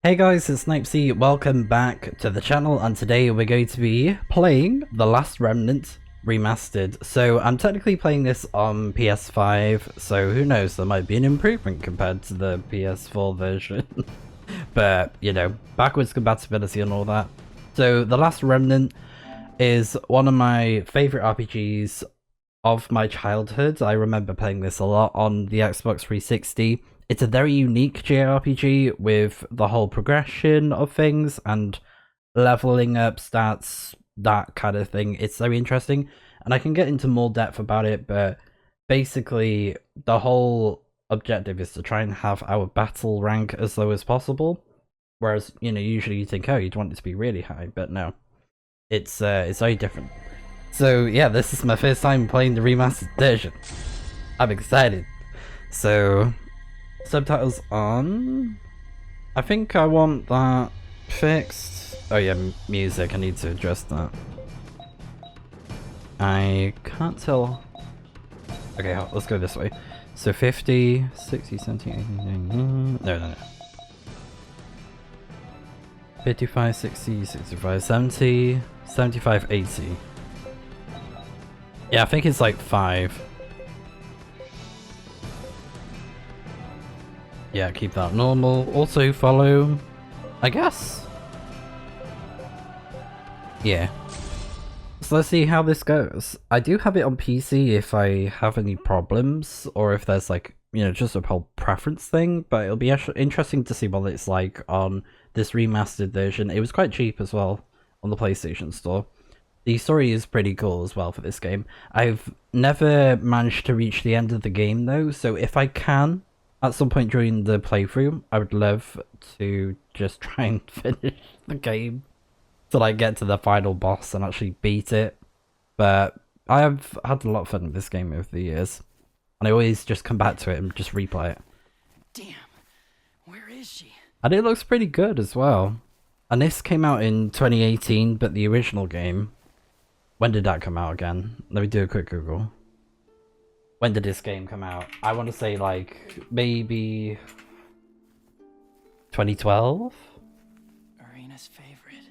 Hey guys, it's Snipezy, welcome back to the channel, and today we're going to be playing The Last Remnant Remastered. So I'm technically playing this on PS5, so who knows, there might be an improvement compared to the PS4 version. But, you know, backwards compatibility and all that. So The Last Remnant is one of my favourite RPGs of my childhood. I remember playing this a lot on the Xbox 360. It's a very unique JRPG with the whole progression of things and leveling up stats, that kind of thing. It's very interesting, and I can get into more depth about it, but basically the whole objective is to try and have our battle rank as low as possible. Whereas, you know, usually you think, oh, you'd want it to be really high, but no. It's very different. So yeah, this is my first time playing the remastered version. I'm excited. So subtitles on. I think I want that fixed. Oh yeah, music, I need to adjust that. I can't tell. Okay, let's go this way. So 50, 60, 70, 80, 90, no. 55, 60, 65, 70, 75, 80. Yeah, I think it's like 5. Yeah, keep that normal. Also follow, I guess. Yeah. So let's see how this goes. I do have it on PC if I have any problems, or if there's like, you know, just a whole preference thing, but it'll be interesting to see what it's like on this remastered version. It was quite cheap as well on the PlayStation Store. The story is pretty cool as well for this game. I've never managed to reach the end of the game though, so if I can, at some point during the playthrough, I would love to just try and finish the game till I get to the final boss and actually beat it. But I have had a lot of fun with this game over the years, and I always just come back to it and just replay it. Damn, where is she? And it looks pretty good as well. And this came out in 2018, but the original game, when did that come out again? Let me do a quick Google. When did this game come out? I want to say like maybe 2012? Irina's favorite.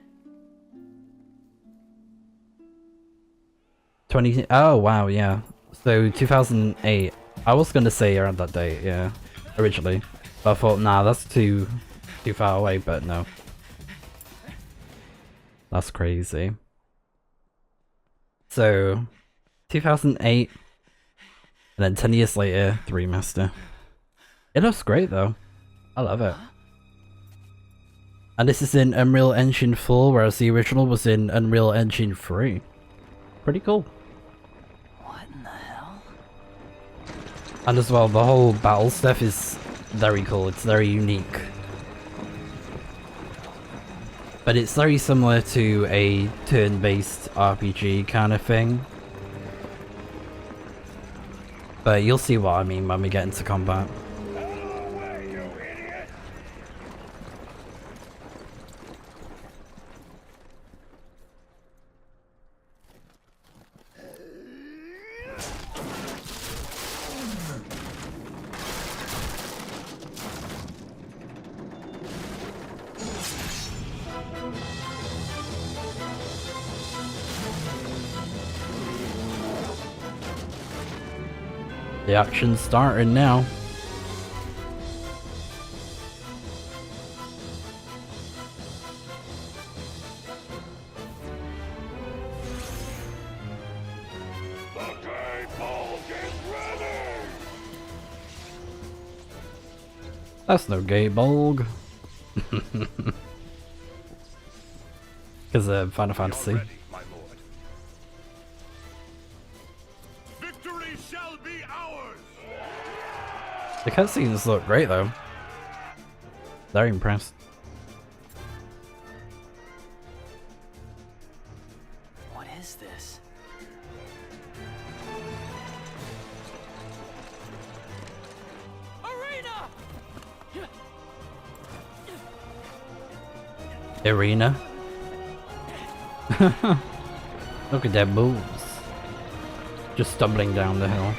20. Oh wow, yeah. So 2008. I was gonna say around that date, yeah, originally. But I thought, nah, that's too far away. But no, that's crazy. So 2008. And then 10 years later, the remaster. It looks great though. I love it. And this is in Unreal Engine 4, whereas the original was in Unreal Engine 3. Pretty cool. What in the hell? And as well, the whole battle stuff is very cool. It's very unique. But it's very similar to a turn-based RPG kind of thing. But you'll see what I mean when we get into combat. The action's starting now. That's no gay bulg. Because of Final Fantasy. Ready, my lord. Victory shall be ours. The cutscenes look great though. Very impressed. What is this? IRINA. Look at their moves. Just stumbling down the hill.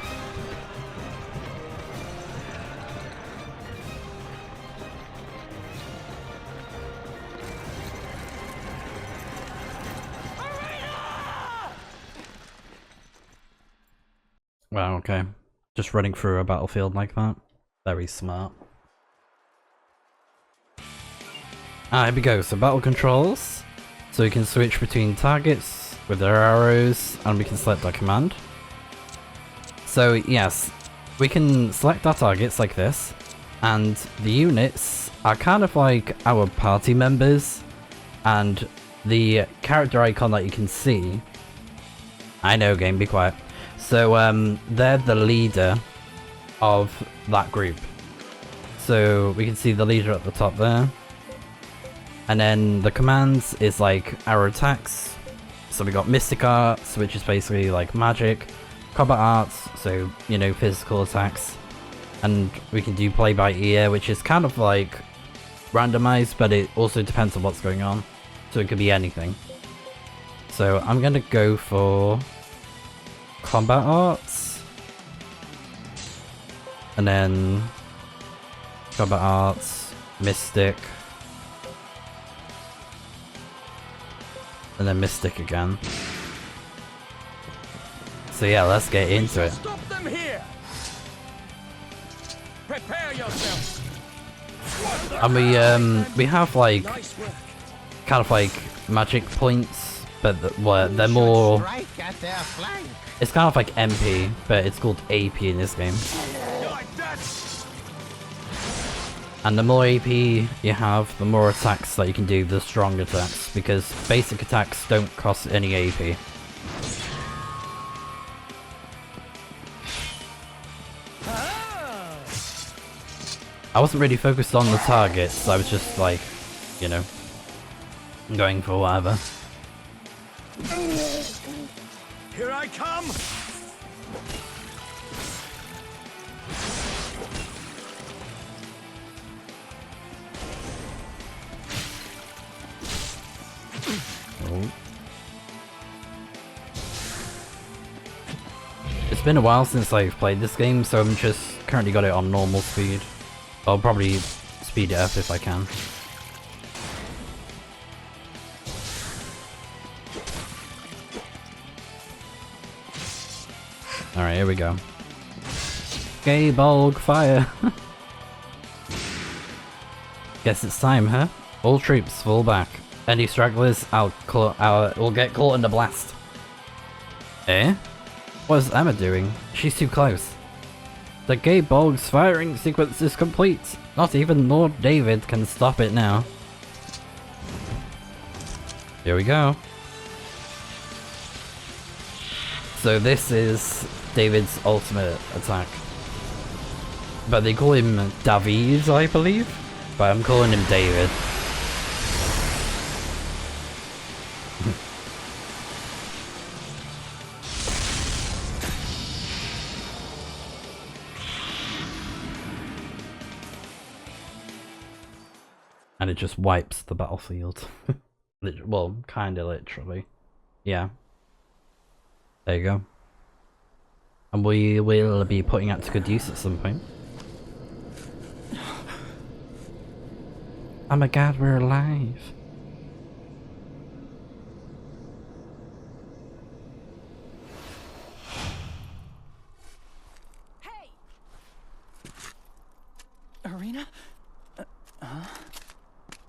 Wow, okay. Just running through a battlefield like that. Very smart. Ah, here we go. So battle controls. So we can switch between targets with our arrows, and we can select our command. So yes, we can select our targets like this, and the units are kind of like our party members, and the character icon that you can see. I know, game, be quiet. So they're the leader of that group. So we can see the leader at the top there. And then the commands is like our attacks. So we got Mystic Arts, which is basically like magic. Combat Arts, so, you know, physical attacks. And we can do play by ear, which is kind of like randomized, but it also depends on what's going on. So it could be anything. So I'm gonna go for Combat Arts. And then Combat Arts, Mystic. And then Mystic again. So yeah, let's get into it. Stop them here. Prepare yourself. And we have like kind of like magic points, but they're more. It's kind of like MP, but it's called AP in this game. And the more AP you have, the more attacks that you can do, the strong attacks, because basic attacks don't cost any AP. I wasn't really focused on the targets, I was just like, you know, going for whatever. Here I come. Oh. It's been a while since I've played this game, so I'm just currently got it on normal speed. I'll probably speed it up if I can. Alright, here we go. Gay bulk fire! Guess it's time, huh? All troops fall back. Any stragglers will get caught in the blast. Eh? What is Emma doing? She's too close. The Gay Bolg's firing sequence is complete. Not even Lord David can stop it now. Here we go. So this is David's ultimate attack. But they call him David, I believe? But I'm calling him David. And it just wipes the battlefield. Well, kinda literally. Yeah. There you go. And we will be putting that to good use at some point. Oh my god, we're alive. Hey! Irina?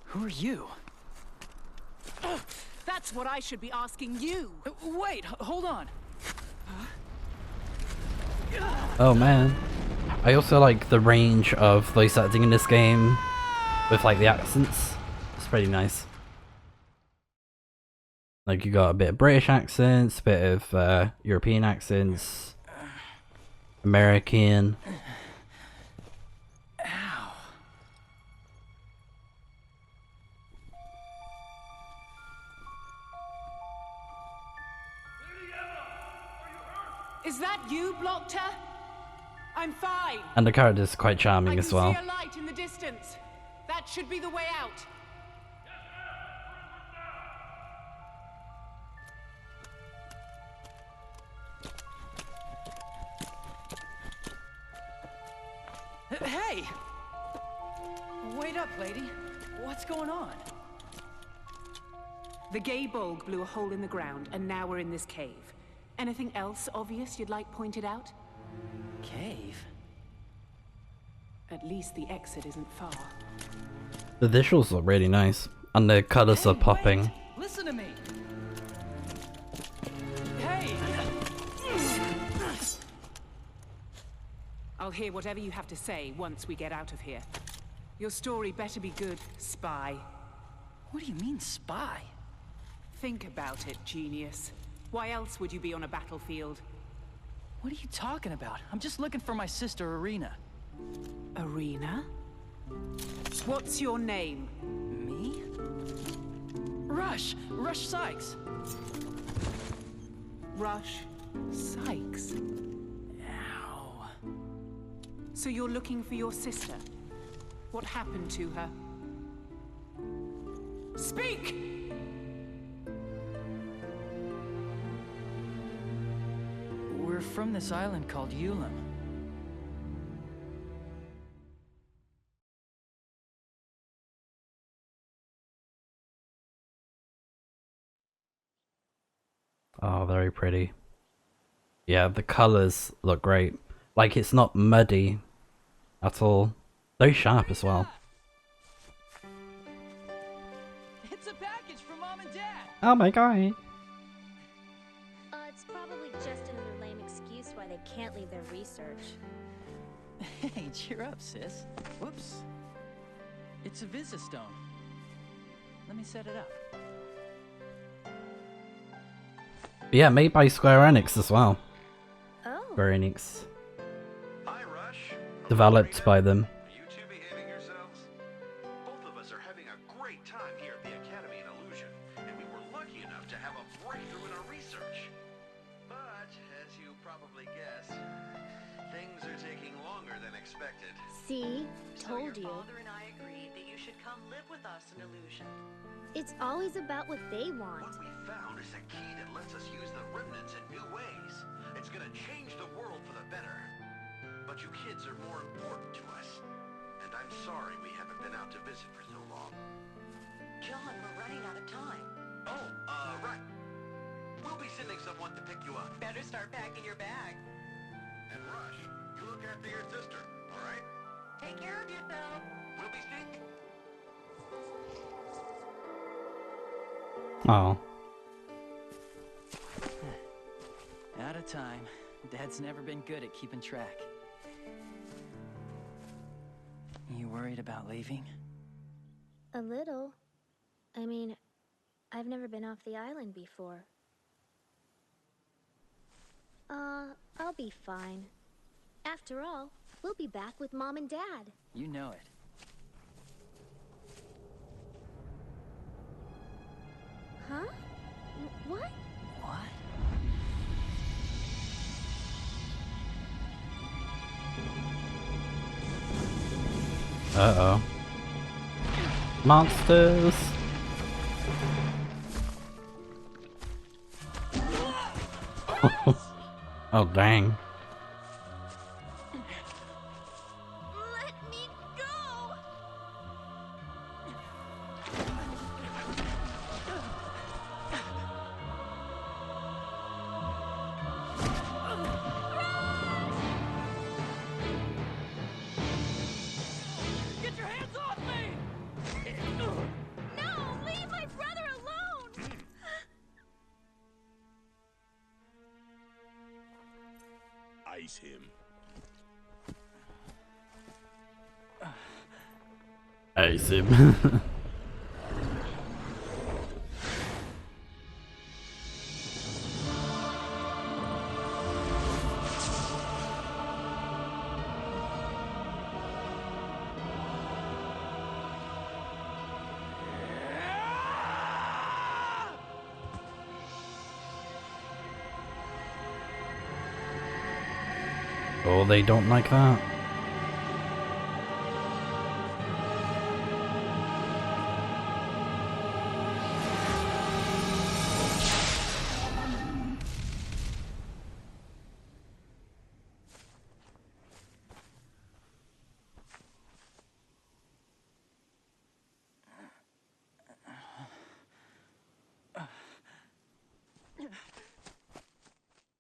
Who are you? That's what I should be asking you. Wait, hold on. Oh man. I also like the range of voice acting in this game with like the accents. It's pretty nice. Like you got a bit of British accents, a bit of European accents, American. Ow. Is that you, Blockter? I'm fine. And the character's quite charming as well. I can see a light in the distance. That should be the way out. Hey! Wait up, lady. What's going on? The Gay Bolg blew a hole in the ground, and now we're in this cave. Anything else obvious you'd like pointed out? Cave? At least the exit isn't far. The visuals look really nice, and the colors are popping. Wait. Listen to me. Hey! I'll hear whatever you have to say once we get out of here. Your story better be good, spy. What do you mean, spy? Think about it, genius. Why else would you be on a battlefield? What are you talking about? I'm just looking for my sister, IRINA. Irina? What's your name? Me? Rush! Rush Sykes! Rush Sykes. Ow. So you're looking for your sister? What happened to her? Speak! We're from this island called ATHLUM. Oh, very pretty. Yeah, the colors look great. Like, it's not muddy at all. Very sharp as well. It's a package from Mom and Dad! Oh my god. It's probably just another lame excuse why they can't leave their research. Hey, cheer up, sis. Whoops. It's a Visistone. Let me set it up. Yeah, made by Square Enix as well. Oh. Square Enix. Hi, Rush. Developed by them. Are you two behaving yourselves? Both of us are having a great time here at the Academy in Illusion, and we were lucky enough to have a breakthrough in our research. But, as you probably guessed, things are taking longer than expected. See? So Told your you. father and I agreed that you should come live with us in Illusion. It's always about what they want. What we found is a key that lets us use the remnants in new ways. It's gonna change the world for the better. But you kids are more important to us. And I'm sorry we haven't been out to visit for so long. John, we're running out of time. Oh, right. We'll be sending someone to pick you up. Better start packing your bag. And Rush, you look after your sister, all right? Take care of yourself. We'll be seeing... Oh. Out of time. Dad's never been good at keeping track. You worried about leaving? A little. I mean, I've never been off the island before. I'll be fine. After all, we'll be back with Mom and Dad. You know it. Huh? What? What? Uh-oh. Monsters! Oh, dang. Let me go! Get your hands off me! No! Leave my brother alone! Ice him. Ace him. Oh, they don't like that.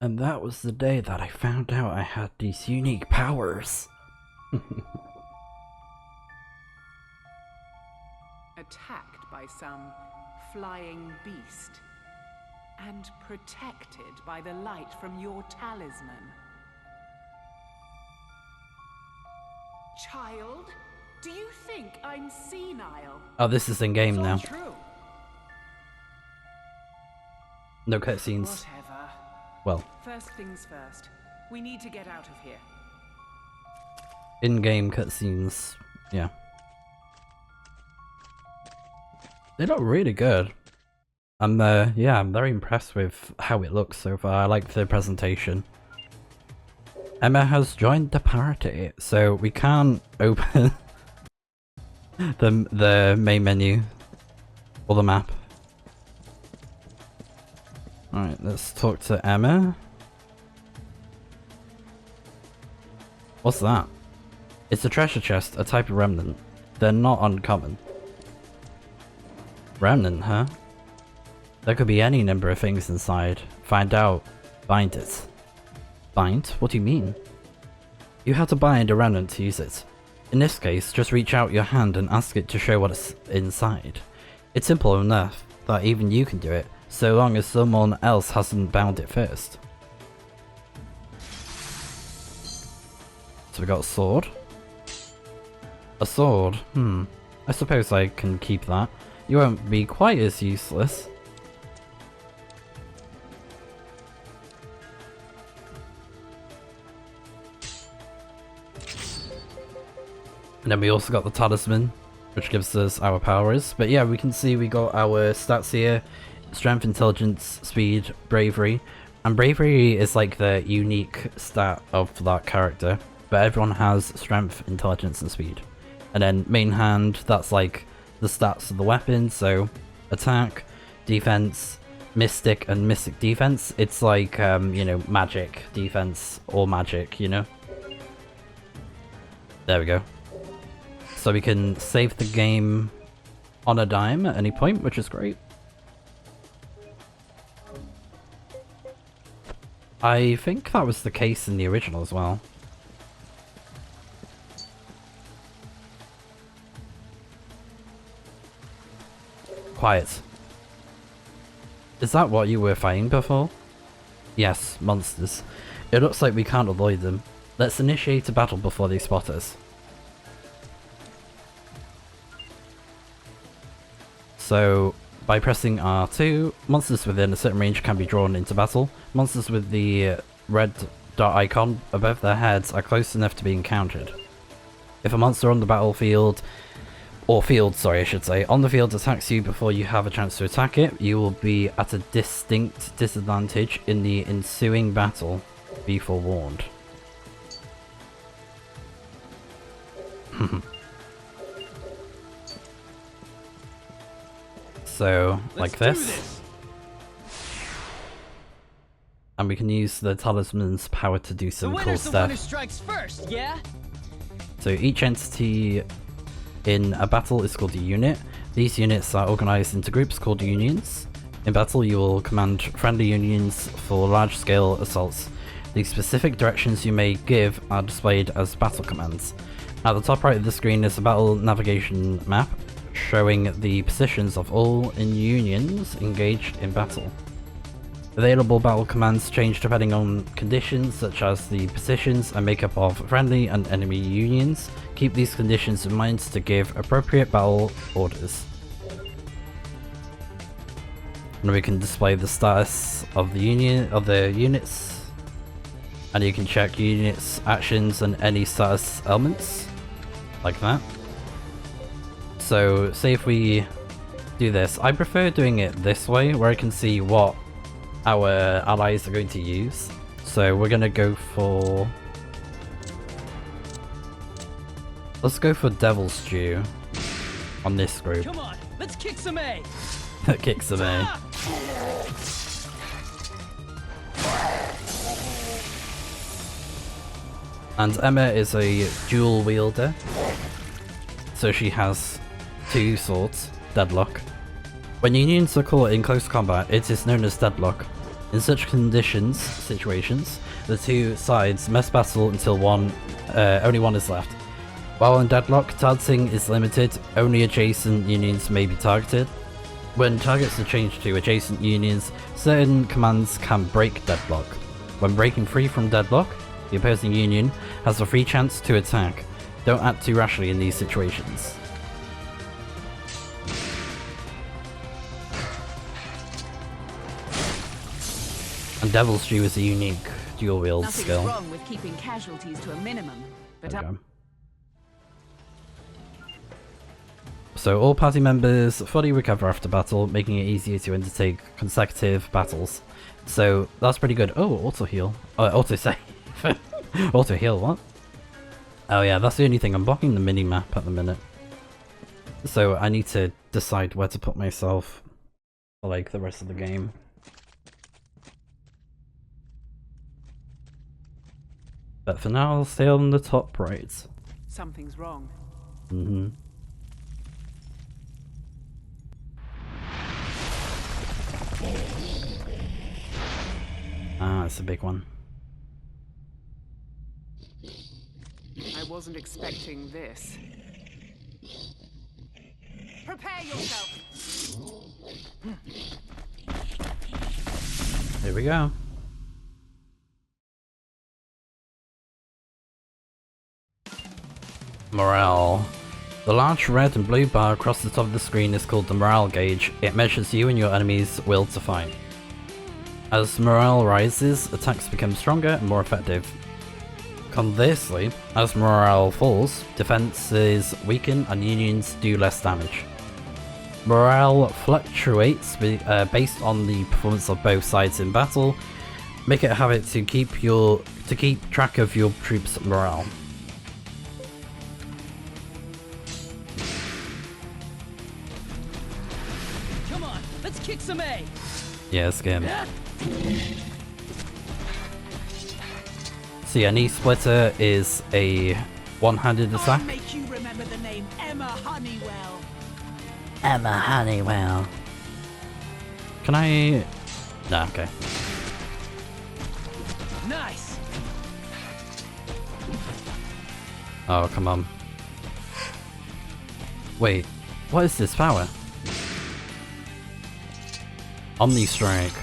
And that was the day that I found out I had these unique powers. Attacked by some flying beast. And protected by the light from your talisman. Child, do you think I'm senile? Oh, this is in game now. True. No cutscenes. Whatever. Well, First things first. We need to get out of here. in-game cutscenes. Yeah. They look really good. Yeah, I'm very impressed with how it looks so far. I like the presentation. Emma has joined the party, so we can't open the main menu or the map. Alright, let's talk to Emma. What's that? It's a treasure chest, a type of remnant. They're not uncommon. Remnant, huh? There could be any number of things inside. Find out. Bind it. Bind? What do you mean? You have to bind a remnant to use it. In this case, just reach out your hand and ask it to show what's inside. It's simple enough that even you can do it, so long as someone else hasn't bound it first. So we got a sword. A sword? I suppose I can keep that. You won't be quite as useless. And then we also got the talisman, which gives us our powers. But yeah, we can see we got our stats here. Strength, intelligence, speed, bravery. And bravery is like the unique stat of that character. But everyone has strength, intelligence, and speed. And then main hand, that's like the stats of the weapon. So attack, defense, mystic, and mystic defense. It's like, you know, magic defense or magic, you know? There we go. So we can save the game on a dime at any point, which is great. I think that was the case in the original as well. Quiet. Is that what you were fighting before? Yes, monsters. It looks like we can't avoid them. Let's initiate a battle before they spot us. So, by pressing R2, monsters within a certain range can be drawn into battle. Monsters with the red dot icon above their heads are close enough to be encountered. If a monster on the battlefield, or field, sorry I should say, on the field attacks you before you have a chance to attack it, you will be at a distinct disadvantage in the ensuing battle. Be forewarned. So, like this. And we can use the talisman's power to do some cool stuff. The one who strikes first, yeah? So each entity in a battle is called a unit. These units are organized into groups called unions. In battle you will command friendly unions for large-scale assaults. The specific directions you may give are displayed as battle commands. At the top right of the screen is a battle navigation map, showing the positions of all in unions engaged in battle. Available battle commands change depending on conditions, such as the positions and makeup of friendly and enemy unions. Keep these conditions in mind to give appropriate battle orders. And we can display the status of the units, and you can check units, actions, and any status elements, like that. So, say if we do this, I prefer doing it this way, where I can see what our allies are going to use. So we're going to go for... let's go for Devil's Stew on this group. Come on, let's kick some A! Kick some A. And Emma is a dual wielder. So she has 2 swords, deadlock. When unions are caught in close combat, it is known as deadlock. In such situations, the two sides must battle until only one is left. While in deadlock, targeting is limited, only adjacent unions may be targeted. When targets are changed to adjacent unions, certain commands can break deadlock. When breaking free from deadlock, the opposing union has a free chance to attack. Don't act too rashly in these situations. And Devil's Due is a unique dual wield skill. Nothing's wrong with keeping casualties to a minimum, but so all party members fully recover after battle, making it easier to undertake consecutive battles. So that's pretty good. Oh, auto heal. Auto save. Auto heal, what? Oh yeah, that's the only thing. I'm blocking the mini map at the minute. So I need to decide where to put myself for like the rest of the game. But for now, I'll stay on the top right. something's wrong. Mm-hmm. Ah, it's a big one. I wasn't expecting this. Prepare yourself! Here we go. Morale. The large red and blue bar across the top of the screen is called the morale gauge. It measures you and your enemy's will to fight. As morale rises, attacks become stronger and more effective. Conversely, as morale falls, defenses weaken and unions do less damage. Morale fluctuates based on the performance of both sides in battle. Make it a habit to keep track of your troops' morale. Come on, let's kick some A. Yeah, skim. So yeah, knee splitter is a one-handed attack. I'll make you remember the name Emma Honeywell. Emma Honeywell. Can I? No, okay. Nice. Oh, come on. Wait, what is this power? Omni Strike.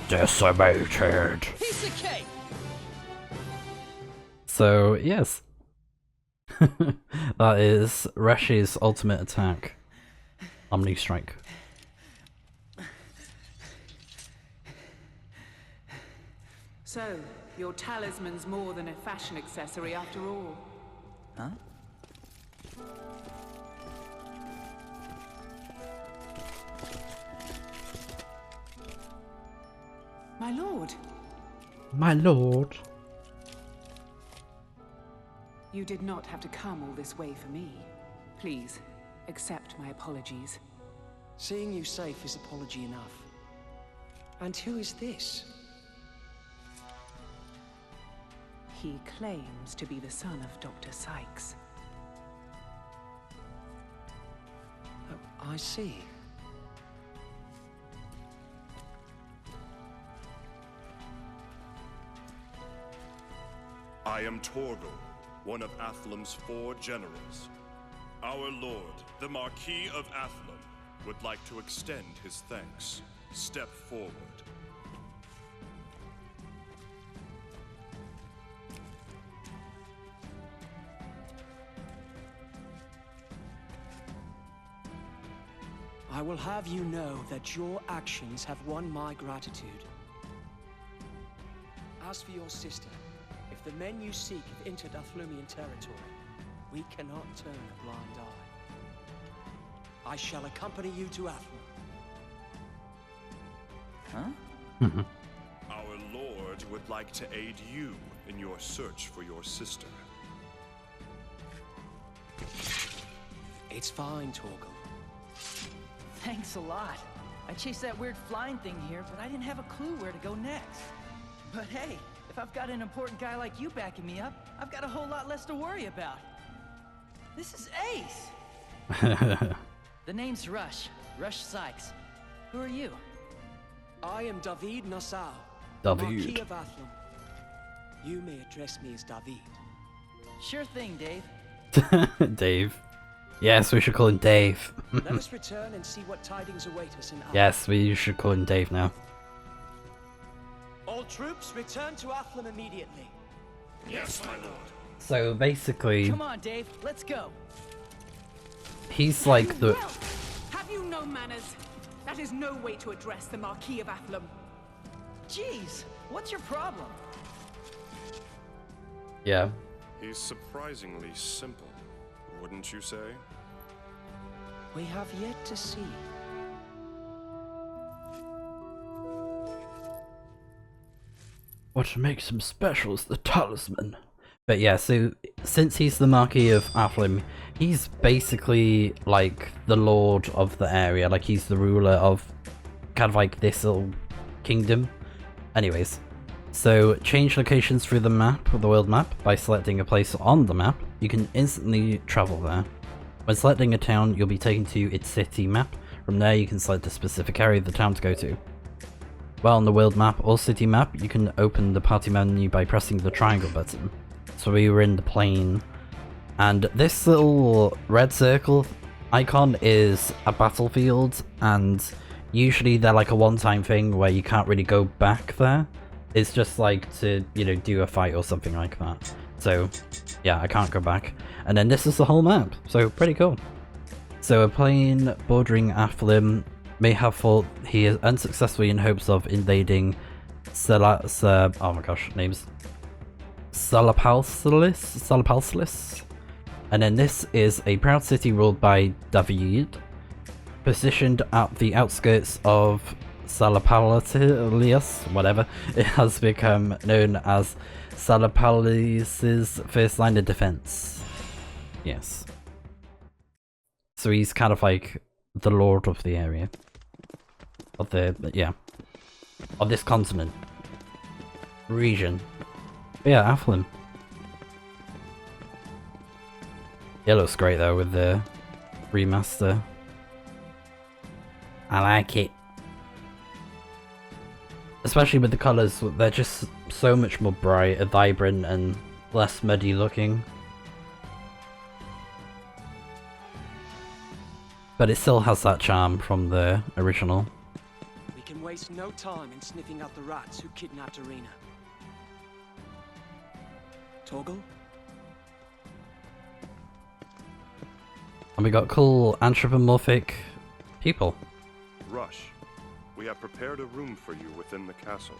Decimated. Piece of cake. So, yes. That is Rash's ultimate attack. Omni Strike. So, your talisman's more than a fashion accessory after all. Huh? My lord, My lord. you did not have to come all this way for me. Please, accept my apologies. Seeing you safe is apology enough. And who is this? He claims to be the son of Dr. Sykes. Oh, I see. I am Torgal, one of ATHLUM's 4 generals. Our lord, the Marquis of ATHLUM, would like to extend his thanks. Step forward. I will have you know that your actions have won my gratitude. As for your sister, if the men you seek have entered Athlumian territory, we cannot turn a blind eye. I shall accompany you to Athlum. Huh? Our lord would like to aid you in your search for your sister. It's fine, Torgal. Thanks a lot. I chased that weird flying thing here, but I didn't have a clue where to go next. But hey, if I've got an important guy like you backing me up, I've got a whole lot less to worry about. This is ace! The name's Rush. Rush Sykes. Who are you? I am David Nassau, David. Marquis of ATHLUM. You may address me as David. Sure thing, Dave. Dave. Yes, we should call him Dave. Let us return and see what tidings await us in ATHLUM. Yes, we should call him Dave now. All troops return to ATHLUM immediately. Yes, my lord. So basically, Come on, Dave. Let's go. he's like the... Well, have you no manners? That is no way to address the Marquis of ATHLUM. Jeez, what's your problem? Yeah. He's surprisingly simple, wouldn't you say? We have yet to see. What makes him special is the talisman. But yeah, so since he's the Marquis of ATHLUM, he's basically like the lord of the area. Like he's the ruler of kind of like this little kingdom. Anyways, so change locations through the map, the world map, by selecting a place on the map. You can instantly travel there. When selecting a town, you'll be taken to its city map. From there, you can select a specific area of the town to go to. While on the world map or city map, you can open the party menu by pressing the triangle button. So we were in the plane, and this little red circle icon is a battlefield, and usually they're like a one-time thing where you can't really go back there. It's just like to, you know, do a fight or something like that. So yeah, I can't go back. And then this is the whole map, so pretty cool. So a plane bordering ATHLUM may have thought he is unsuccessfully in hopes of invading oh my gosh, names. Salapalsalis. And then this is a proud city ruled by David, positioned at the outskirts of Salapalsalis, whatever. It has become known as Salapalis's first line of defense. Yes. So he's kind of like the lord of the area. Of the, yeah. Of this continent. Region. But yeah, ATHLUM. It looks great though with the remaster. I like it. Especially with the colours, they're just so much more bright, vibrant, and less muddy looking. But it still has that charm from the original. We can waste no time in sniffing out the rats who kidnapped IRINA. Toggle? And we got cool anthropomorphic people. Rush, we have prepared a room for you within the castle.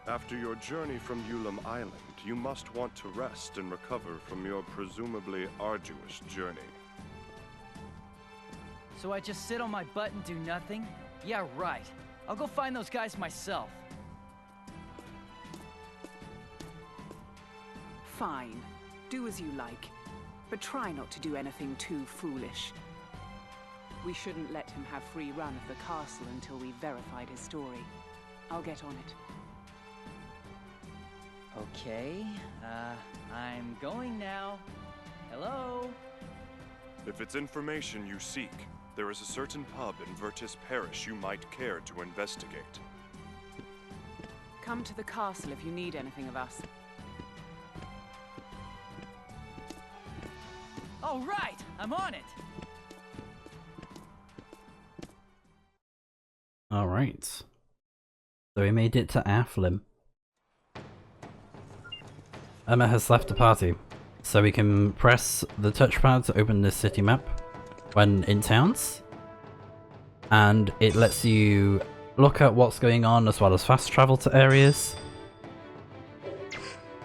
After your journey from Ulum Island, you must want to rest and recover from your presumably arduous journey. So I just sit on my butt and do nothing? Yeah, right. I'll go find those guys myself. Fine. Do as you like. But try not to do anything too foolish. We shouldn't let him have free run of the castle until we've verified his story. I'll get on it. Okay, I'm going now. Hello? If it's information you seek, there is a certain pub in Virtus Parish you might care to investigate. Come to the castle if you need anything of us. All right, I'm on it. Alright. So we made it to ATHLUM. Emma has left the party, so we can press the touchpad to open the city map when in towns, and it lets you look at what's going on as well as fast travel to areas.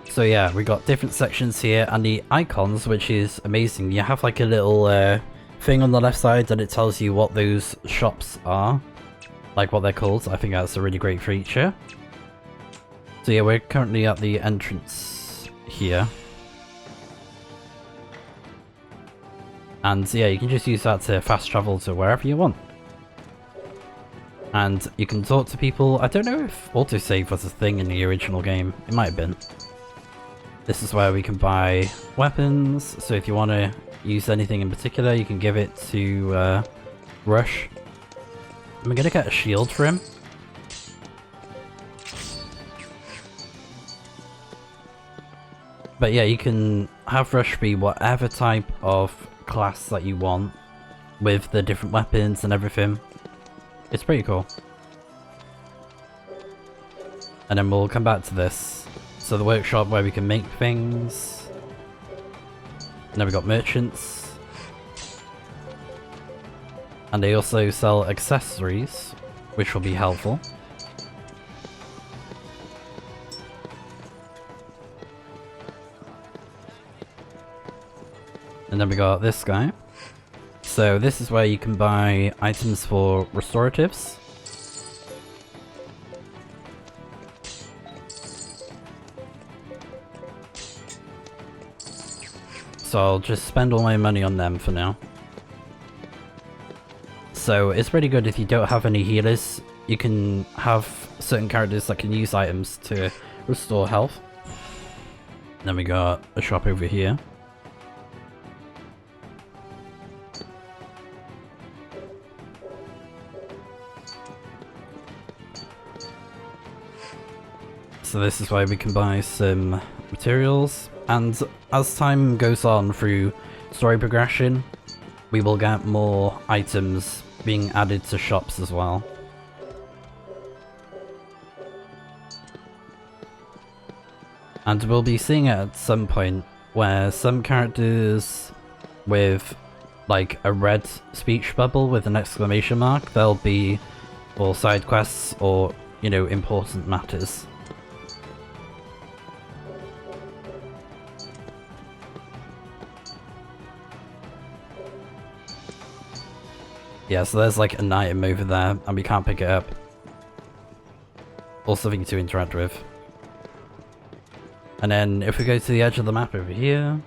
So yeah, we got different sections here, and the icons, which is amazing. You have like a little thing on the left side that it tells you what those shops are, like what they're called. I think that's a really great feature. So yeah, we're currently at the entrance here. And yeah, you can just use that to fast travel to wherever you want. And you can talk to people. I don't know if autosave was a thing in the original game. It might have been. This is where we can buy weapons, so if you want to use anything in particular, you can give it to Rush. I'm gonna get a shield for him. But yeah, you can have Rush be whatever type of class that you want with the different weapons and everything. It's pretty cool. And then we'll come back to this. So the workshop where we can make things. And then we got merchants. And they also sell accessories, which will be helpful. And then we got this guy. So this is where you can buy items for restoratives. So I'll just spend all my money on them for now. So it's pretty good if you don't have any healers. You can have certain characters that can use items to restore health. Then we got a shop over here. So this is why we can buy some materials, and as time goes on through story progression, we will get more items being added to shops as well. And we'll be seeing it at some point where some characters with like a red speech bubble with an exclamation mark, they'll be for side quests or, you know, important matters. Yeah, so there's like an item over there, and we can't pick it up. Or something to interact with. And then if we go to the edge of the map over here,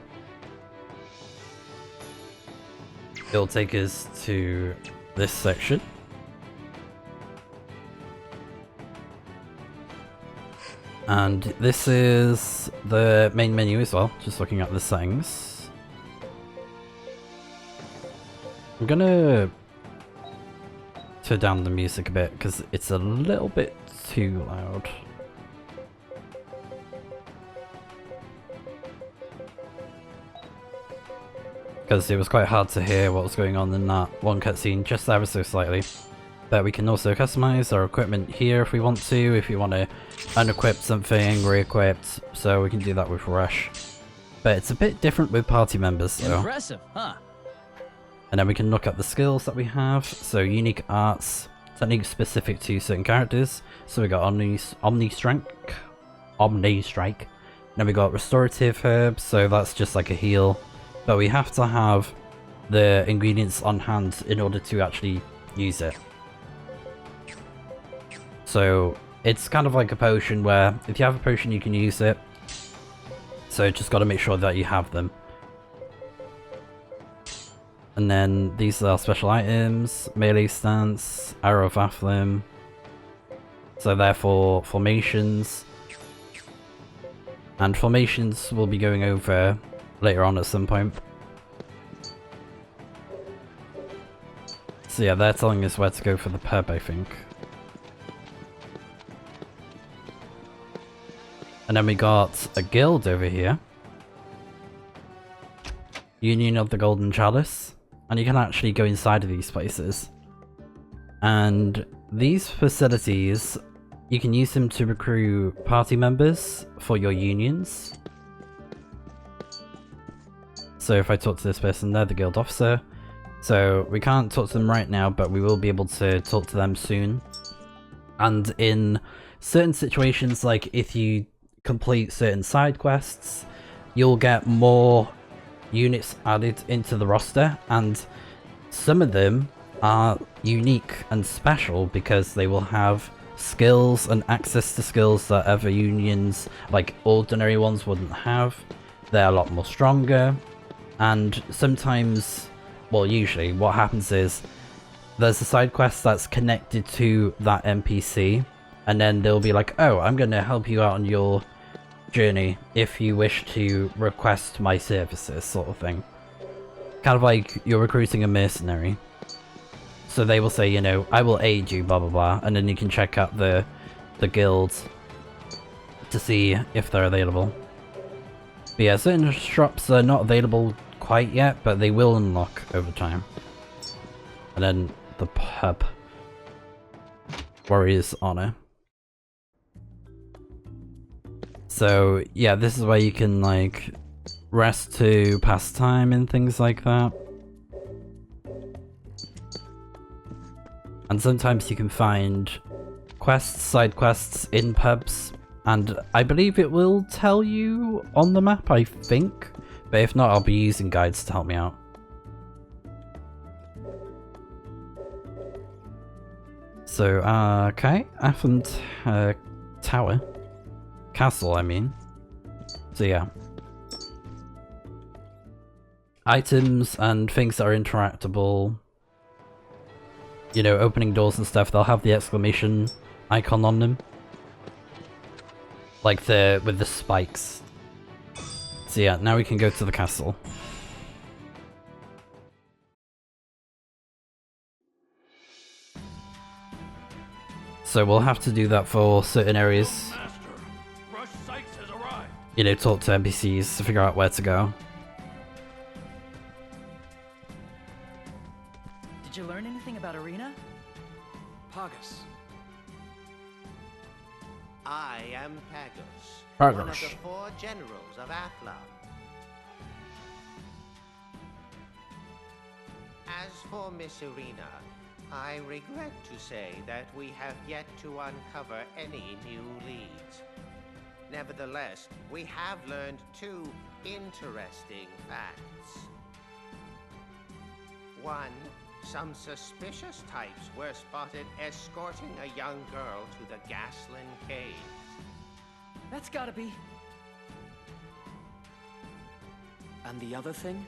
it'll take us to this section. And this is the main menu as well, just looking at the settings. I'm gonna turn down the music a bit because it's a little bit too loud. Because it was quite hard to hear what was going on in that one cutscene, just ever so slightly. But we can also customize our equipment here if we want to, if you want to unequip something, re-equip, so we can do that with Rush. But it's a bit different with party members, so. Impressive, huh? And then we can look at the skills that we have. So unique arts, techniques specific to certain characters. So we got Omni Strike. Then we got restorative herbs, so that's just like a heal. But we have to have the ingredients on hand in order to actually use it. So it's kind of like a potion where if you have a potion you can use it. So just got to make sure that you have them. And then these are special items, melee stance, arrow of ATHLUM. So therefore formations. And formations we'll be going over later on at some point. So yeah, they're telling us where to go for the pub, I think. And then we got a guild over here. Union of the Golden Chalice. And you can actually go inside of these places. And these facilities, you can use them to recruit party members for your unions. So if I talk to this person, they're the guild officer. So we can't talk to them right now, but we will be able to talk to them soon. And in certain situations, like if you complete certain side quests, you'll get more units added into the roster, and some of them are unique and special because they will have skills and access to skills that other unions, like ordinary ones, wouldn't have. They're a lot more stronger, and sometimes, well, usually what happens is there's a side quest that's connected to that NPC, and then they'll be like, oh, I'm going to help you out on your journey if you wish to request my services, sort of thing. Kind of like you're recruiting a mercenary. So they will say, you know, I will aid you, blah blah blah, and then you can check out the guilds to see if they're available. But yeah, certain shops are not available quite yet, but they will unlock over time. And then the pub. Warrior's Honor. So yeah, this is where you can like rest to pass time and things like that. And sometimes you can find quests, side quests in pubs, and I believe it will tell you on the map, I think. But if not, I'll be using guides to help me out. So, okay, ATHLUM Tower. Castle, I mean. So yeah. Items and things that are interactable. You know, opening doors and stuff, they'll have the exclamation icon on them. Like with the spikes. So yeah, now we can go to the castle. So we'll have to do that for certain areas. You know, talk to NPCs to figure out where to go. Did you learn anything about IRINA? Pagus. I am Pagus, Pagus. one of the 4 generals of ATHLUM. As for Miss IRINA, I regret to say that we have yet to uncover any new leads. Nevertheless, we have learned 2 interesting facts. 1. Some suspicious types were spotted escorting a young girl to the Gaslin Caves. That's gotta be... And the other thing?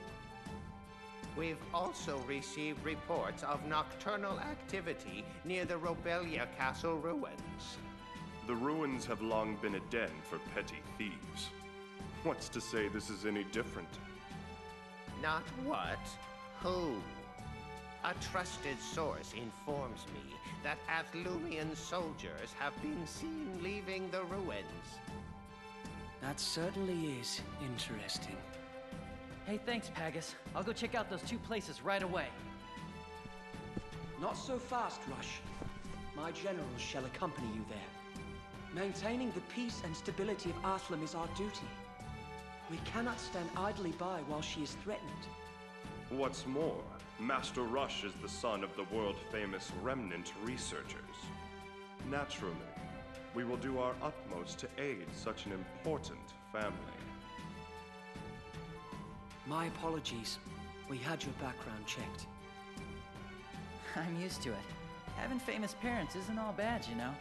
We've also received reports of nocturnal activity near the Robelia Castle ruins. The ruins have long been a den for petty thieves. What's to say this is any different? Not what, who? A trusted source informs me that ATHLUMian soldiers have been seen leaving the ruins. That certainly is interesting. Hey, thanks, Pagus. I'll go check out those 2 places right away. Not so fast, Rush. My generals shall accompany you there. Maintaining the peace and stability of ATHLUM is our duty. We cannot stand idly by while she is threatened. What's more, Master Rush is the son of the world-famous Remnant researchers. Naturally, we will do our utmost to aid such an important family. My apologies. We had your background checked. I'm used to it. Having famous parents isn't all bad, you know.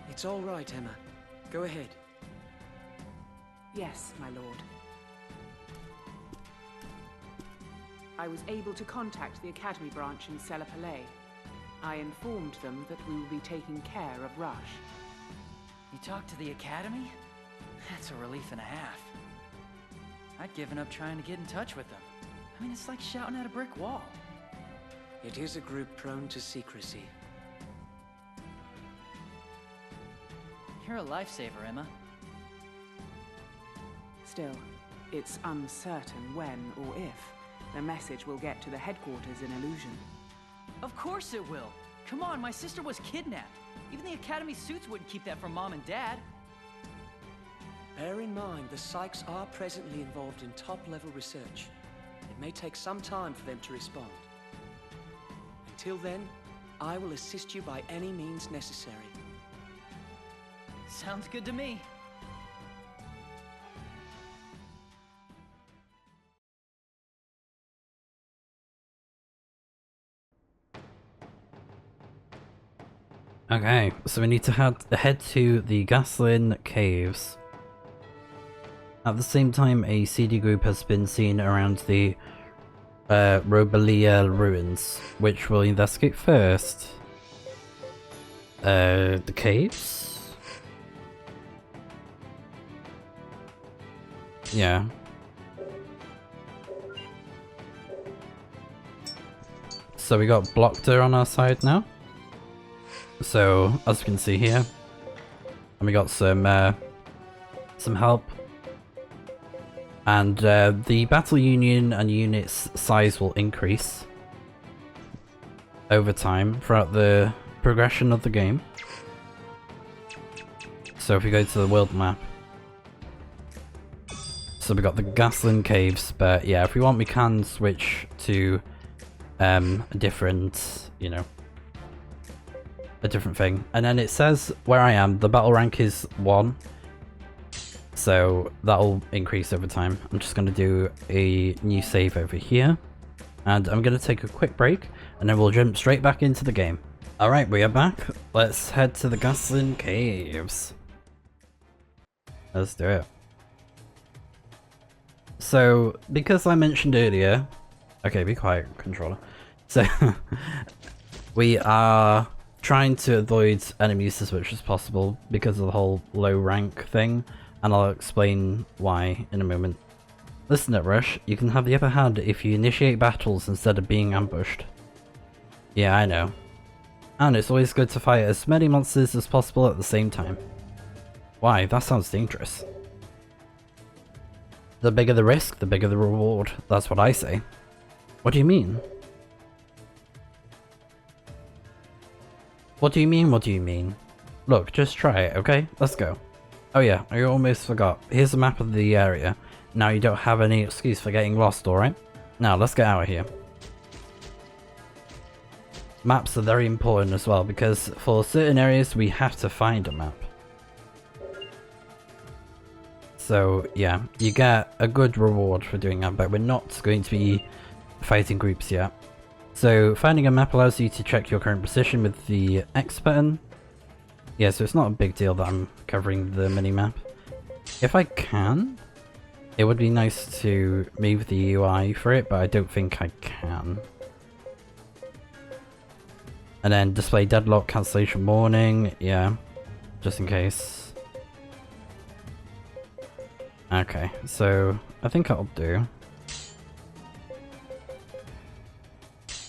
It's all right, Emma. Go ahead. Yes, my lord. I was able to contact the Academy branch in Palais. I informed them that we will be taking care of Rush. You talked to the Academy? That's a relief and a half. I'd given up trying to get in touch with them. I mean, it's like shouting at a brick wall. It is a group prone to secrecy. You're a lifesaver, Emma. Still, it's uncertain when or if the message will get to the headquarters in Illusion. Of course it will. Come on, my sister was kidnapped. Even the Academy suits wouldn't keep that from Mom and Dad. Bear in mind, the Sykes are presently involved in top-level research. It may take some time for them to respond. Until then, I will assist you by any means necessary. Sounds good to me. Okay, so we need to head to the Gaslin Caves. At the same time, a CD group has been seen around the Robelia ruins. Which we'll investigate first. The caves? Yeah. So we got Blockter on our side now. So, as you can see here. And we got some help. And the battle union and units size will increase over time throughout the progression of the game. So if we go to the world map. So we got the Gaslin Caves, but yeah, if we want we can switch to a different, you know, a different thing. And then it says where I am, the battle rank is 1. So that'll increase over time. I'm just going to do a new save over here. And I'm going to take a quick break and then we'll jump straight back into the game. Alright, we are back. Let's head to the Gaslin Caves. Let's do it. So, because I mentioned earlier... Okay, be quiet, controller. So, we are trying to avoid enemies as much as possible because of the whole low rank thing. And I'll explain why in a moment. Listen at Rush, you can have the upper hand if you initiate battles instead of being ambushed. Yeah, I know. And it's always good to fight as many monsters as possible at the same time. Why? That sounds dangerous. The bigger the risk, the bigger the reward. That's what I say. What do you mean? What do you mean, what do you mean? Look, just try it, okay? Let's go. Oh yeah, I almost forgot. Here's a map of the area. Now you don't have any excuse for getting lost, alright? Now, let's get out of here. Maps are very important as well, because for certain areas we have to find a map. So yeah, you get a good reward for doing that, but we're not going to be fighting groups yet. So finding a map allows you to check your current position with the X button. Yeah, so it's not a big deal that I'm covering the mini-map. If I can, it would be nice to move the UI for it, but I don't think I can. And then display deadlock cancellation warning, yeah, just in case. Okay, so I think I'll do.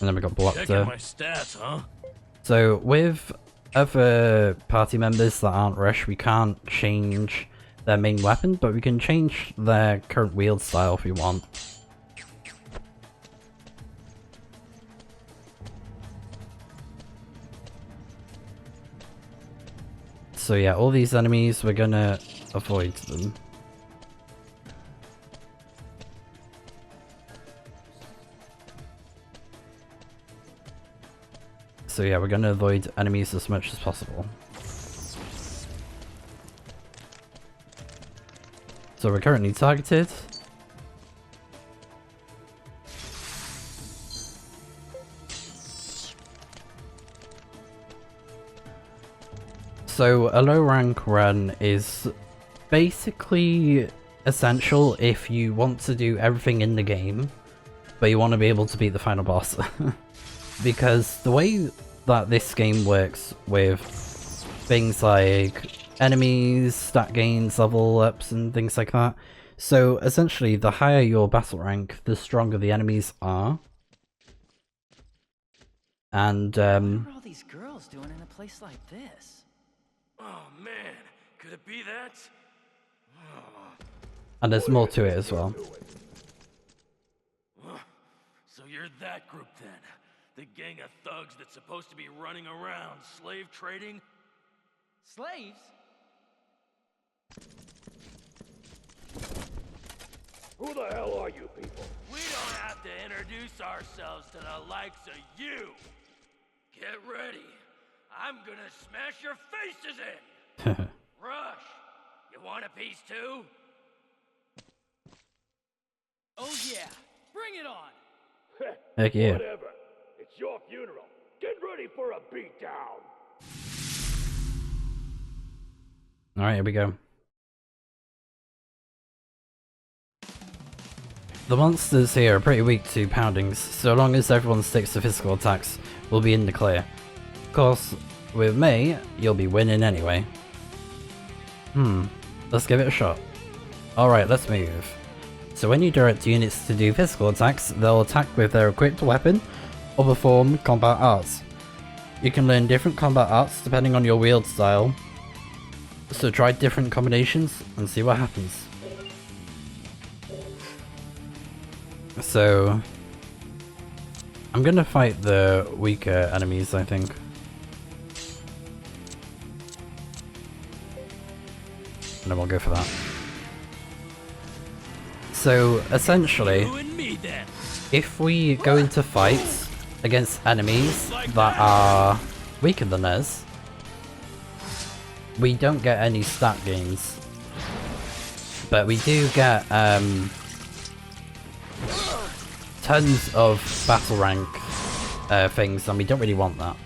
And then we got blocked there. My stats, huh? So with other party members that aren't Rush, we can't change their main weapon, but we can change their current wield style if we want. So yeah, all these enemies, we're gonna avoid them. So yeah, we're gonna avoid enemies as much as possible. So we're currently targeted. So a low rank run is basically essential if you want to do everything in the game, but you want to be able to beat the final boss. Because the way that this game works with things like enemies, stat gains, level ups and things like that. So essentially the higher your battle rank, the stronger the enemies are. And What are all these girls doing in a place like this? Oh man, could it be that? and there's more to it as well. So you're that group then? The gang of thugs that's supposed to be running around slave trading? Slaves? Who the hell are you people? We don't have to introduce ourselves to the likes of you. Get ready. I'm gonna smash your faces in. Rush, you want a piece too? Oh yeah, bring it on. Heck yeah. Whatever. It's your funeral. Get ready for a beatdown. Alright, here we go. The monsters here are pretty weak to poundings, so long as everyone sticks to physical attacks, we'll be in the clear. Of course, with me, you'll be winning anyway. Let's give it a shot. Alright, let's move. So when you direct units to do physical attacks, they'll attack with their equipped weapon or perform combat arts. You can learn different combat arts depending on your wield style, so try different combinations and see what happens. So I'm gonna fight the weaker enemies, I think. And then we'll go for that. So essentially, if we go into fights against enemies that are weaker than us, we don't get any stat gains. But we do get tons of battle rank things, and we don't really want that.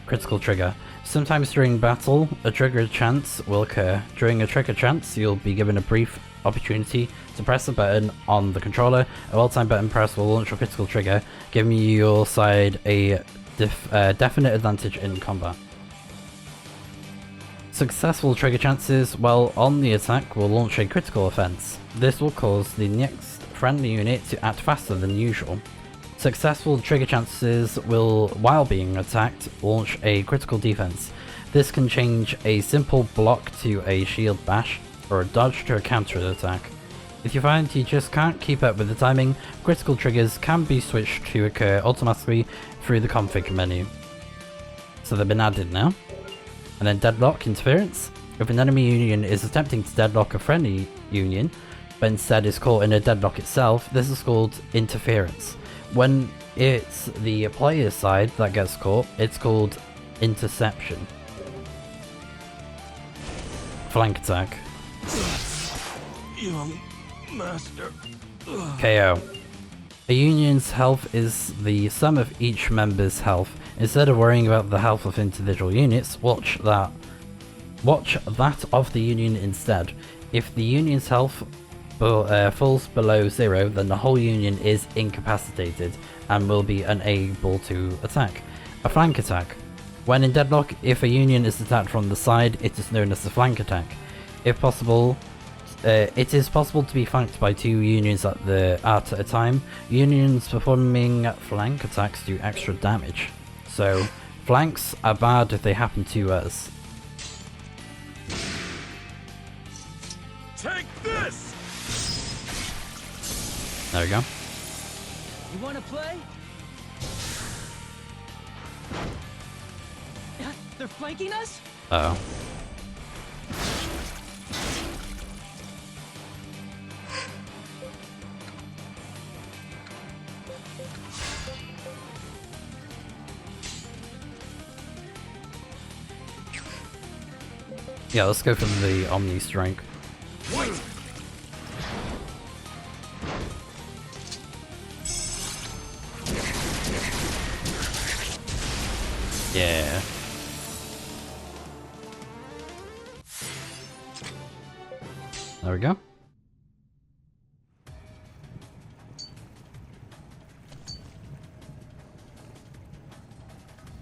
Critical trigger. Sometimes during battle, a trigger chance will occur. During a trigger chance, you'll be given a brief opportunity to press a button on the controller. A well-timed button press will launch a critical trigger, giving your side a definite advantage in combat. Successful trigger chances while on the attack will launch a critical offense. This will cause the next friendly unit to act faster than usual. Successful trigger chances will, while being attacked, launch a critical defense. This can change a simple block to a shield bash, or a dodge to a counter attack. If you find you just can't keep up with the timing, critical triggers can be switched to occur automatically through the config menu. So they've been added now. And then deadlock interference. If an enemy union is attempting to deadlock a friendly union, but instead is caught in a deadlock itself, this is called interference. When it's the player's side that gets caught, it's called interception. Flank attack. Young master. KO. A union's health is the sum of each member's health. Instead of worrying about the health of individual units, watch that of the union instead. If the union's health falls below 0, then the whole union is incapacitated and will be unable to attack. A flank attack. When in deadlock, if a union is attacked from the side, it is known as a flank attack. If possible, it is possible to be flanked by 2 unions at a time. Unions performing flank attacks do extra damage. So, flanks are bad if they happen to us. Take this! There we go. You wanna play? They're flanking us? Uh-oh. Yeah, let's go for the Omni Strike. Wait! Yeah. There we go.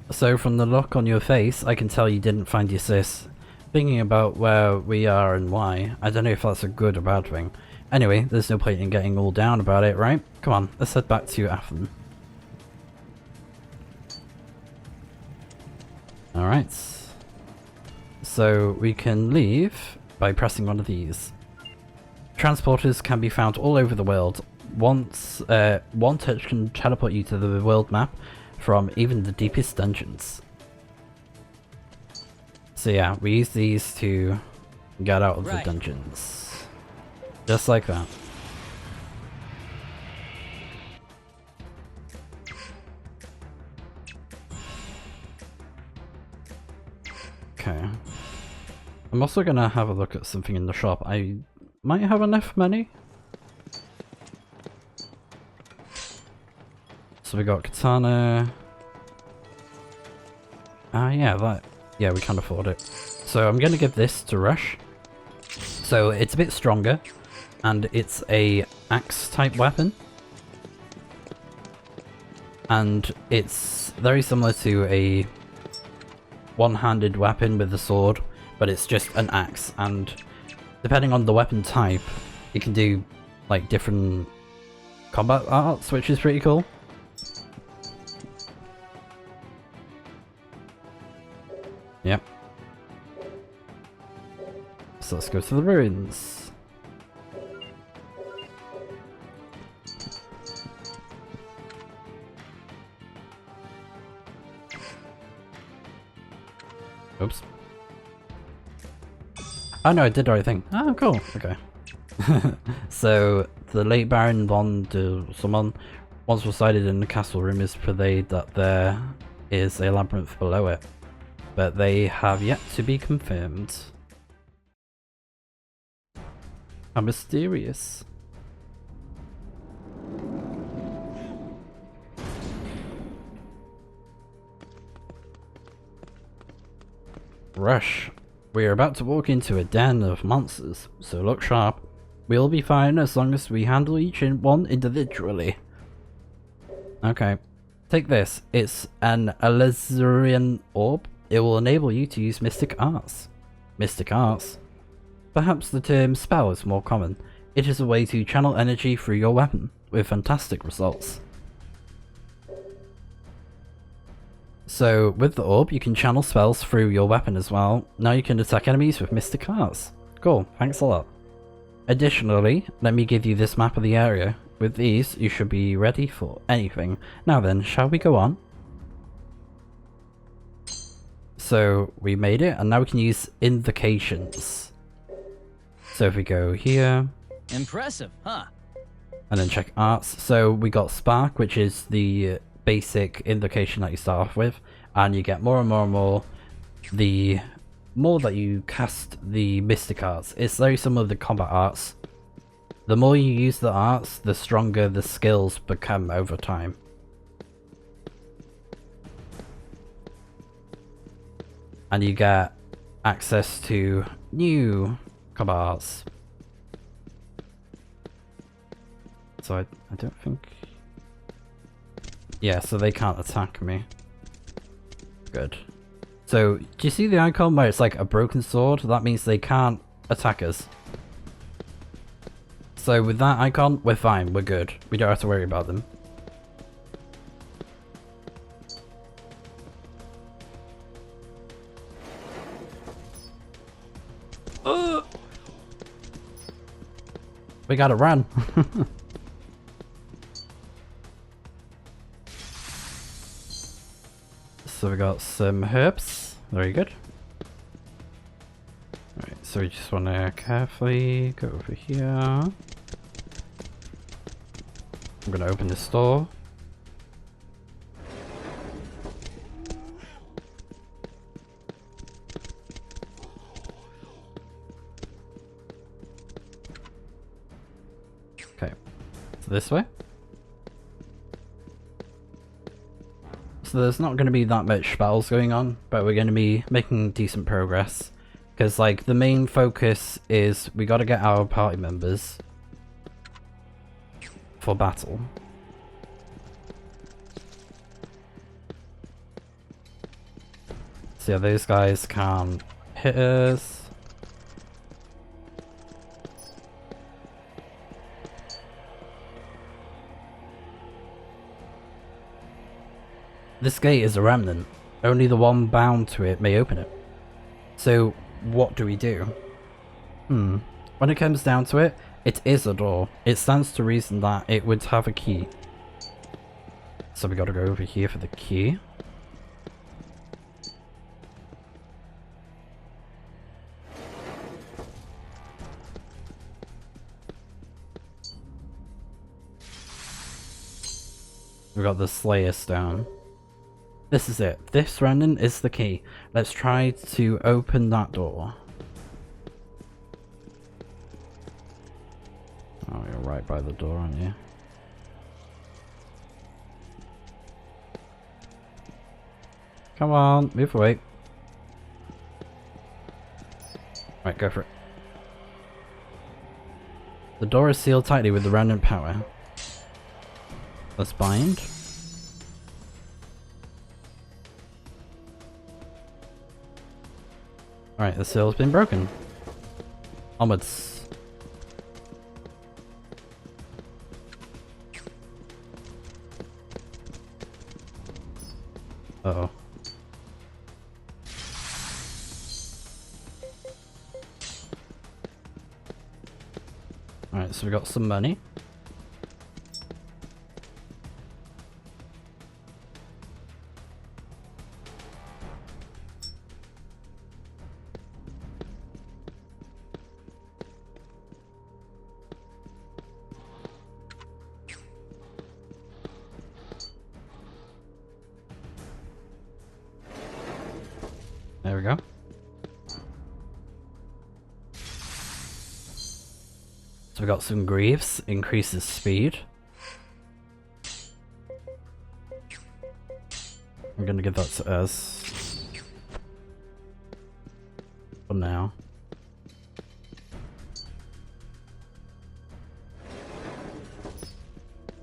So from the look on your face, I can tell you didn't find your sis. Thinking about where we are and why, I don't know if that's a good or bad thing. Anyway, there's no point in getting all down about it, right? Come on, let's head back to ATHLUM. Alright. So we can leave by pressing one of these. Transporters can be found all over the world. One touch can teleport you to the world map from even the deepest dungeons. So yeah, we use these to get out of the dungeons. Just like that. Okay. I'm also gonna have a look at something in the shop. I might have enough money. So we got katana. Yeah, we can afford it. So I'm gonna give this to Rush. So it's a bit stronger, and it's a axe type weapon. And it's very similar to a one-handed weapon with a sword, but it's just an axe, and depending on the weapon type, you can do like different combat arts, which is pretty cool. Yep. So let's go to the ruins. Oops. Oh no, I did the right thing. Oh, cool. Okay. So, the late Baron von der Summon once resided in the castle. Rumors pervade that there is a labyrinth below it, but they have yet to be confirmed. How mysterious. Rush. We are about to walk into a den of monsters, so look sharp. We'll be fine as long as we handle each one individually. Okay. Take this. It's an Elysian orb. It will enable you to use mystic arts. Mystic arts? Perhaps the term spell is more common. It is a way to channel energy through your weapon, with fantastic results. So, with the orb, you can channel spells through your weapon as well. Now you can attack enemies with mystic arts. Cool, thanks a lot. Additionally, let me give you this map of the area. With these, you should be ready for anything. Now then, shall we go on? So, we made it, and now we can use invocations. So if we go here... Impressive, huh? And then check arts. So we got Spark, which is the basic invocation that you start off with, and you get more and more and more the more that you cast the mystic arts. It's very similar to the combat arts. The more you use the arts, the stronger the skills become over time. And you get access to new combat arts. So I don't think... Yeah, so they can't attack me. Good. So, do you see the icon where it's like a broken sword? That means they can't attack us. So with that icon, we're fine, we're good. We don't have to worry about them. We gotta run. So we got some herbs. Very good. Alright, so we just want to carefully go over here. I'm gonna open this door. Okay, so this way. So there's not going to be that much battles going on, but we're going to be making decent progress. Because, like, the main focus is we got to get our party members for battle. So yeah, those guys can't hit us. This gate is a remnant. Only the one bound to it may open it. So, what do we do? When it comes down to it, it is a door. It stands to reason that it would have a key. So we gotta go over here for the key. We got the Slayer Stone. This is it. This remnant is the key. Let's try to open that door. Oh, you're right by the door, aren't you? Come on, move away. Right, go for it. The door is sealed tightly with the remnant power. Let's bind. Alright, the seal's been broken. Onwards. Uh-oh. Alright, so we got some money. There we go. So we got some greaves, increases speed. I'm gonna give that to us for now.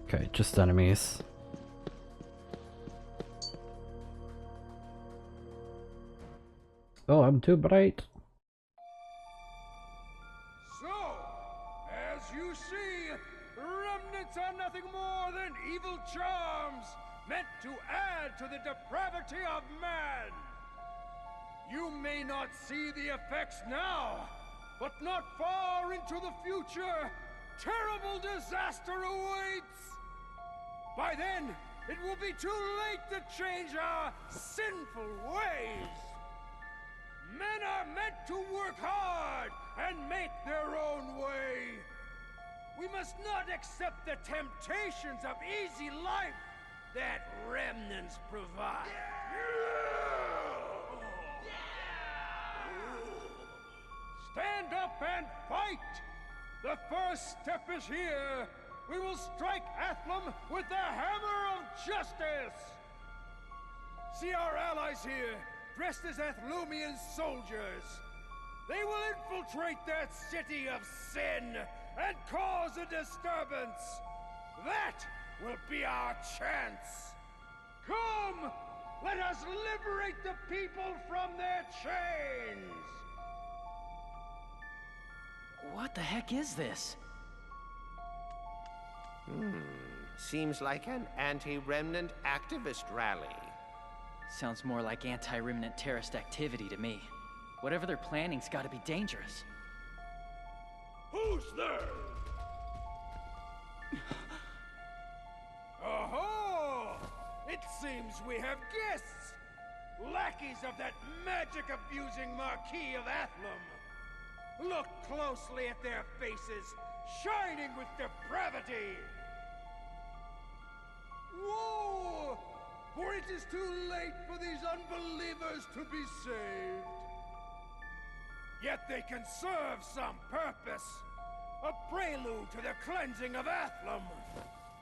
Okay, just enemies. Oh, I'm too bright. So, as you see, remnants are nothing more than evil charms meant to add to the depravity of man. You may not see the effects now, but not far into the future, terrible disaster awaits. By then, it will be too late to change our sinful ways. Men are meant to work hard and make their own way. We must not accept the temptations of easy life that remnants provide. Stand up and fight! The first step is here. We will strike ATHLUM with the hammer of justice! See our allies here, dressed as ATHLUMian soldiers. They will infiltrate that city of sin and cause a disturbance. That will be our chance. Come, let us liberate the people from their chains. What the heck is this? Seems like an anti-remnant activist rally. Sounds more like anti-remnant terrorist activity to me. Whatever they're planning's gotta be dangerous. Who's there? Oh, it seems we have guests. Lackeys of that magic-abusing Marquis of ATHLUM. Look closely at their faces, shining with depravity. Whoa! For it is too late for these unbelievers to be saved. Yet they can serve some purpose. A prelude to the cleansing of ATHLUM.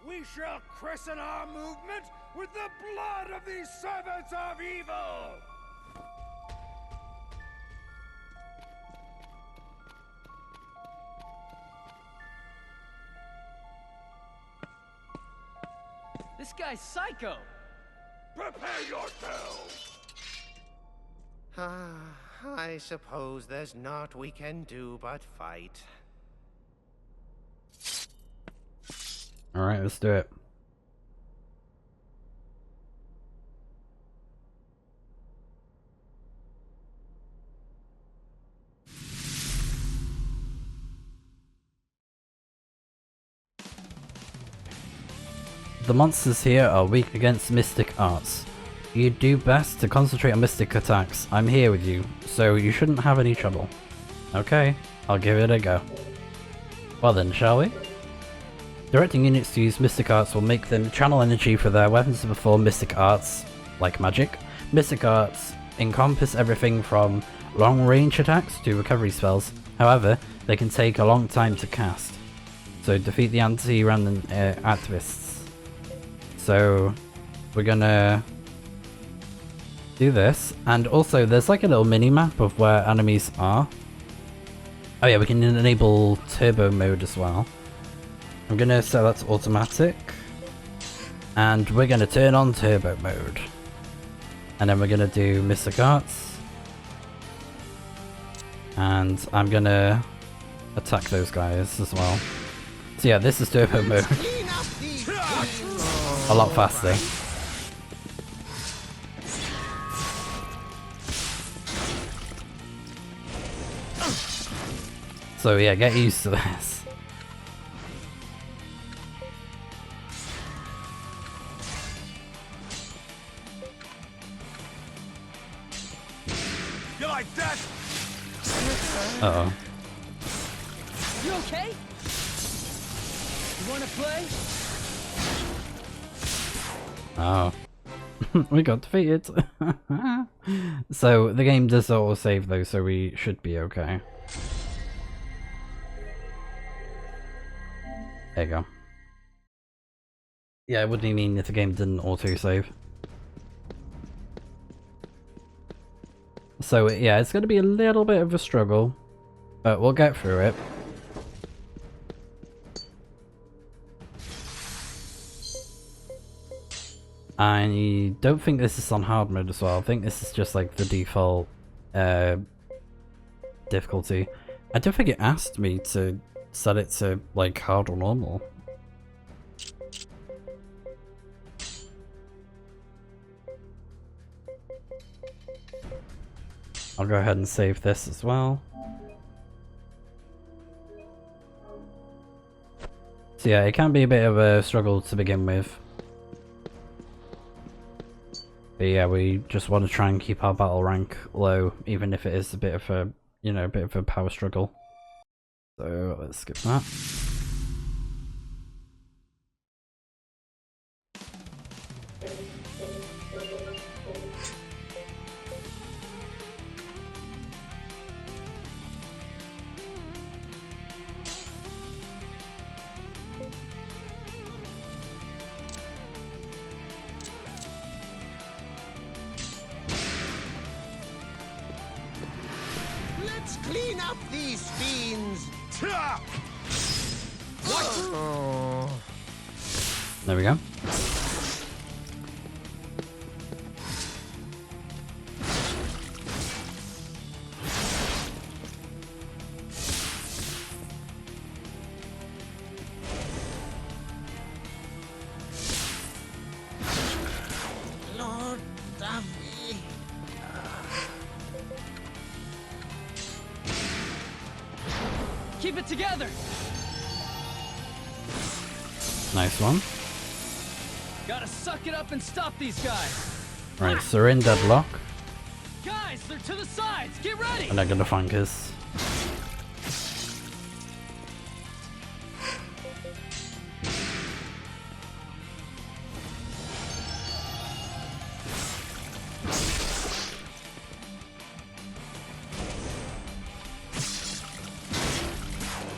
We shall christen our movement with the blood of these servants of evil! This guy's psycho! Prepare yourselves! I suppose there's naught we can do but fight. Alright, let's do it. The monsters here are weak against mystic arts. You do best to concentrate on mystic attacks. I'm here with you, so you shouldn't have any trouble. Okay, I'll give it a go. Well then, shall we? Directing units to use mystic arts will make them channel energy for their weapons to perform mystic arts, like magic. Mystic arts encompass everything from long-range attacks to recovery spells. However, they can take a long time to cast. So defeat the anti-remnant activists. So we're gonna do this, and also there's like a little mini map of where enemies are. Oh yeah, we can enable turbo mode as well. I'm gonna set that to automatic. And we're gonna turn on turbo mode. And then we're gonna do Mr. Carts. And I'm gonna attack those guys as well. So yeah, this is turbo mode. A lot faster. So yeah, get used to this. You like that? Uh-oh. You okay? You wanna play? Oh. We got defeated. So the game does auto-save though, so we should be okay. There you go. Yeah, what do you mean if the game didn't auto-save? So yeah, it's going to be a little bit of a struggle, but we'll get through it. I don't think this is on hard mode as well. I think this is just like the default difficulty. I don't think it asked me to set it to like hard or normal. I'll go ahead and save this as well. So yeah, it can be a bit of a struggle to begin with. But yeah, we just want to try and keep our battle rank low, even if it is a bit of a, you know, a bit of a power struggle. So let's skip that. Let's clean up these fiends. There we go. Lord Duffy. Keep it together! Nice one. Gotta suck it up and stop these guys! Right, so we're in deadlock. Guys, they're to the sides! Get ready! And they're gonna flank us.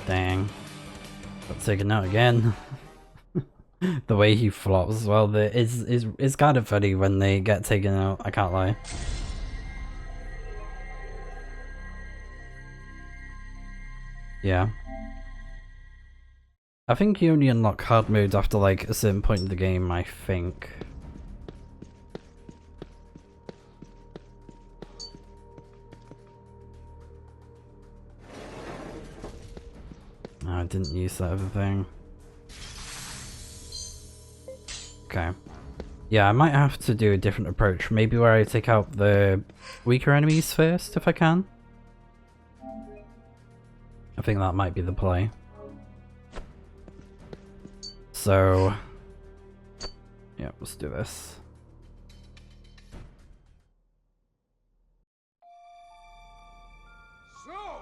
Dang. Got taken out again. The way he flops as well, is kind of funny when they get taken out, I can't lie. Yeah. I think you only unlock hard modes after like a certain point in the game, I think. No, I didn't use that other thing. Okay. Yeah, I might have to do a different approach. Maybe where I take out the weaker enemies first, if I can. I think that might be the play. So... yeah, let's do this. So,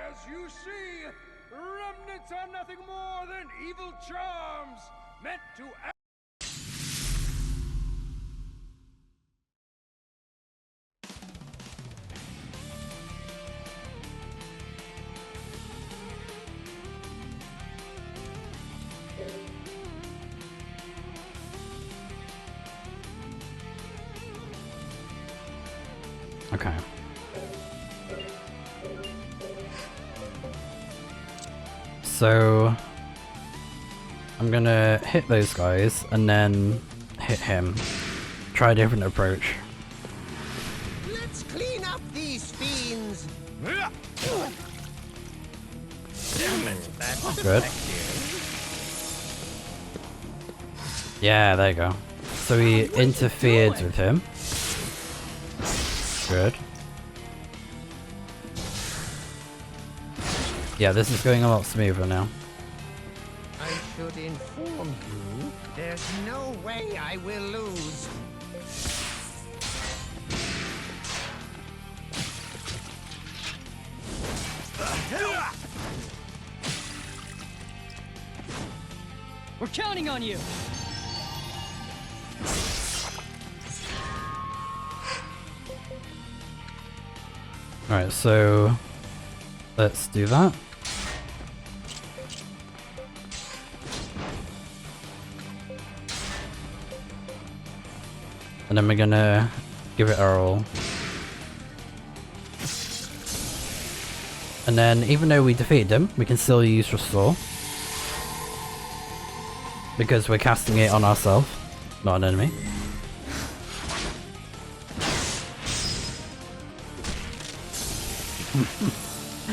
as you see, remnants are nothing more than evil charms meant to act. Okay. so I'm gonna hit those guys and then hit him. Try a different approach. Let's clean up these fiends. Good. Yeah, there you go. So we interfered with him. Good. Yeah, this is going a lot smoother now. I should inform you, there's no way I will lose. We're counting on you! Alright, so let's do that. And then we're gonna give it our all. And then even though we defeated him, we can still use Restore. Because we're casting it on ourselves, not an enemy.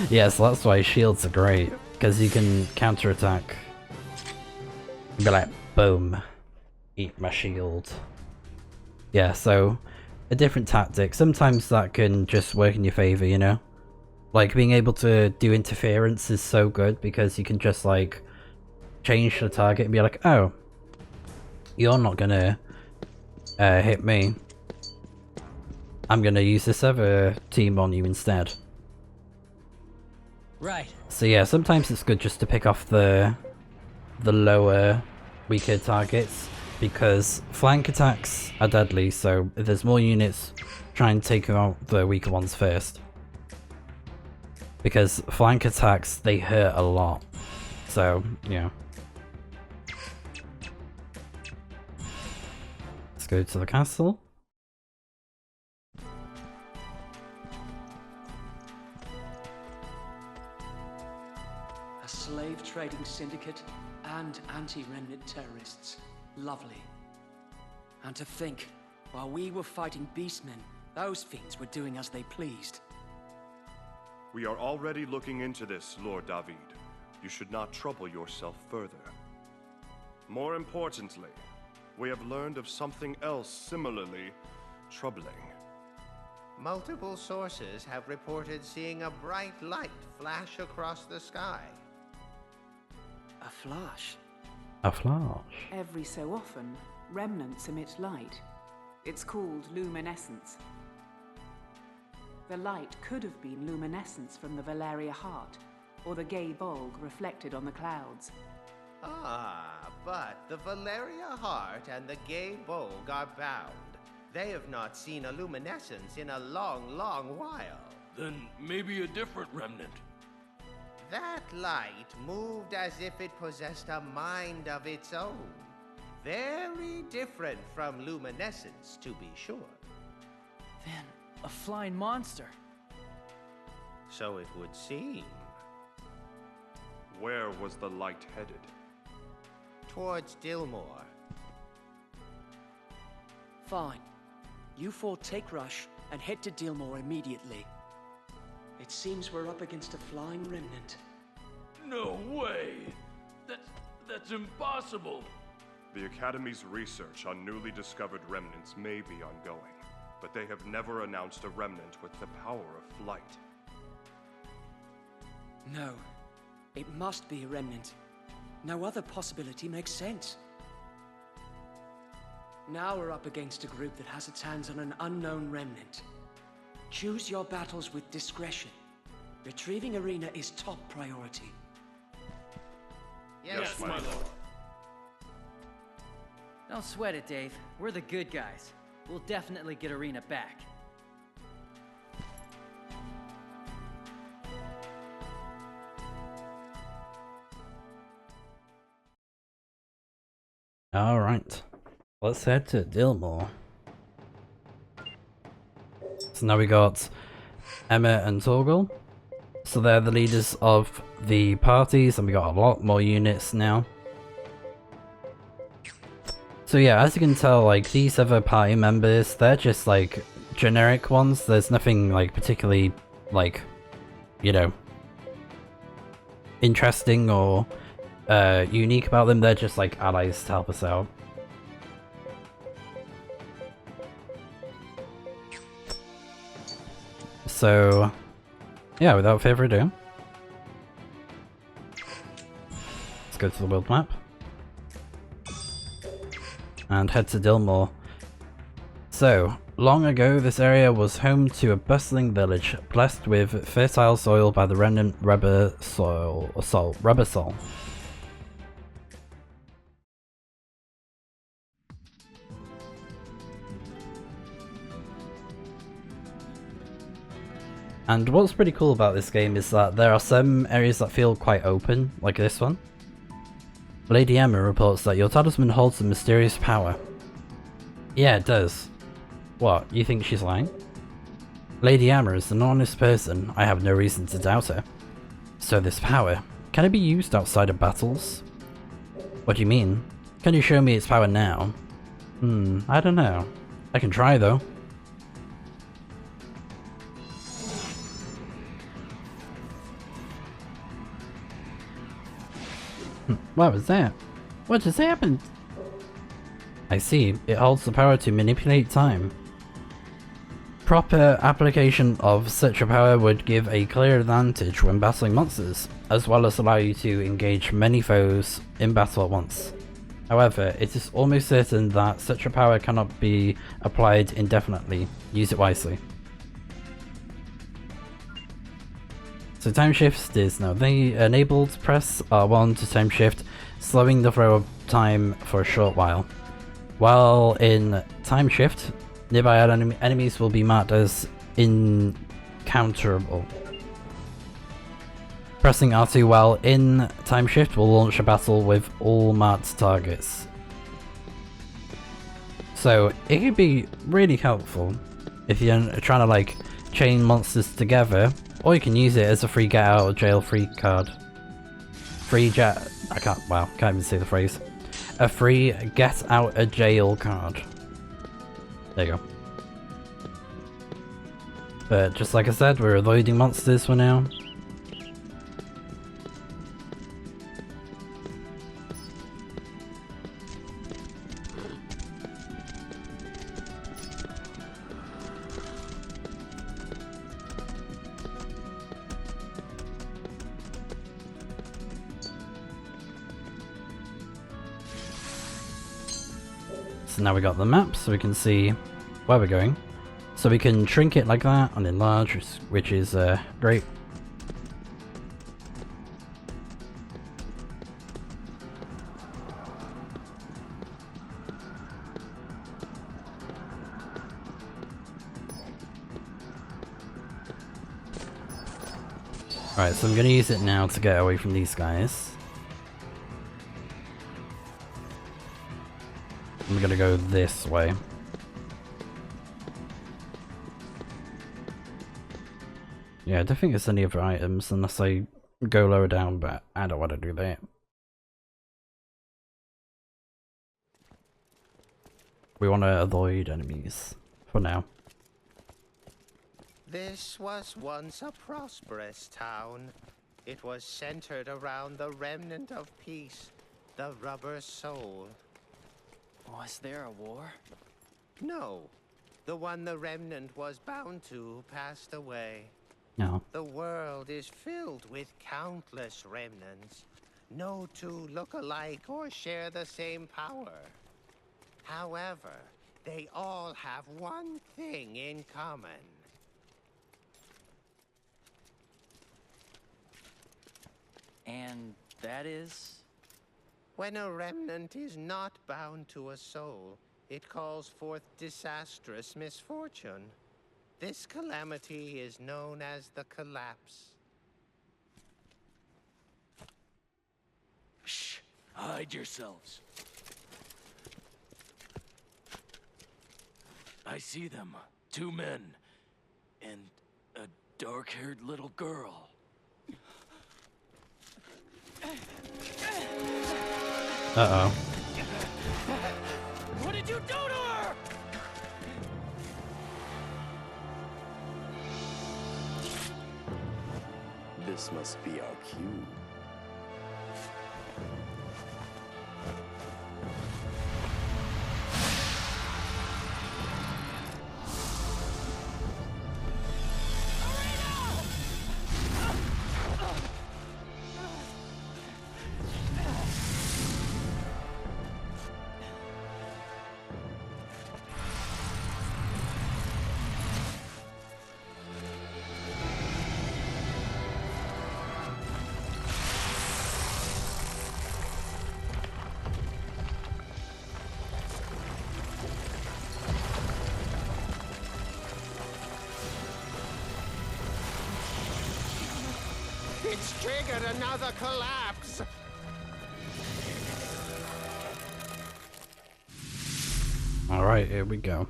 Yes, that's why shields are great, because you can counterattack. Be like, boom, eat my shield. Yeah, so a different tactic. Sometimes that can just work in your favor, you know? Like being able to do interference is so good because you can just like change the target and be like, oh, you're not gonna hit me. I'm gonna use this other team on you instead. Right. So yeah, sometimes it's good just to pick off the lower, weaker targets, because flank attacks are deadly, so if there's more units, try and take out the weaker ones first. Because flank attacks, they hurt a lot. So, yeah. Let's go to the castle. A slave trading syndicate and anti-remnant terrorists. Lovely. And to think, while we were fighting beastmen, those fiends were doing as they pleased. We are already looking into this, Lord David. You should not trouble yourself further. More importantly, we have learned of something else similarly troubling. Multiple sources have reported seeing a bright light flash across the sky. A flash? A flash? Every so often, remnants emit light. It's called luminescence. The light could have been luminescence from the Valeria heart, or the gay bulg reflected on the clouds. Ah, but the Valeria heart and the gay bulg are bound. They have not seen a luminescence in a long, long while. Then maybe a different remnant. That light moved as if it possessed a mind of its own. Very different from luminescence, to be sure. Then, a flying monster. So it would seem. Where was the light headed? Towards Dillmore. Fine. You four take Rush and head to Dillmore immediately. It seems we're up against a flying remnant. No way! That's impossible! The Academy's research on newly discovered remnants may be ongoing, but they have never announced a remnant with the power of flight. No. It must be a remnant. No other possibility makes sense. Now we're up against a group that has its hands on an unknown remnant. Choose your battles with discretion. Retrieving IRINA is top priority. Yes, my lord. Don't sweat it, Dave. We're the good guys. We'll definitely get IRINA back. Alright. Let's head to Dillmore. So now we got Emma and Torgal. So they're the leaders of the parties, and we got a lot more units now. So yeah, as you can tell, like, these other party members, they're just, like, generic ones. There's nothing, like, particularly, like, you know, interesting or unique about them. They're just, like, allies to help us out. So, yeah, without further ado, let's go to the world map and head to Dilmore. So, long ago this area was home to a bustling village, blessed with fertile soil by the Remnant Rubber Soul. And what's pretty cool about this game is that there are some areas that feel quite open, like this one. Lady Emma reports that your talisman holds a mysterious power. Yeah, it does. What, you think she's lying? Lady Emma is an honest person, I have no reason to doubt her. So this power, can it be used outside of battles? What do you mean? Can you show me its power now? I don't know. I can try though. What was that? What just happened? I see, it holds the power to manipulate time. Proper application of such a power would give a clear advantage when battling monsters, as well as allow you to engage many foes in battle at once. However, it is almost certain that such a power cannot be applied indefinitely. Use it wisely. So time shift is now enabled. Press R1 to time shift, slowing the throw time for a short while. While in time shift, nearby enemies will be marked as incounterable. Pressing R2 while in time shift will launch a battle with all marked targets. So it could be really helpful if you're trying to like chain monsters together, or you can use it as a free get out of jail free card. I can't even say the phrase. A free get out of jail card. There you go. But just like I said, we're avoiding monsters for now. So now we got the map, so we can see where we're going. So we can shrink it like that and enlarge, which is great. Alright, so I'm going to use it now to get away from these guys. I'm going to go this way. Yeah, I don't think there's any other items unless I go lower down, but I don't want to do that. We want to avoid enemies for now. This was once a prosperous town. It was centered around the remnant of peace, the Rubber Soul. Was there a war? No. The one the remnant was bound to passed away. No. The world is filled with countless remnants. No two look alike or share the same power. However, they all have one thing in common. And that is? When a remnant is not bound to a soul, it calls forth disastrous misfortune. This calamity is known as the Collapse. Shh! Hide yourselves. I see them. 2 men. And a dark-haired little girl. Uh-oh. What did you do to her? This must be our cue. It's triggered another collapse! Alright, here we go.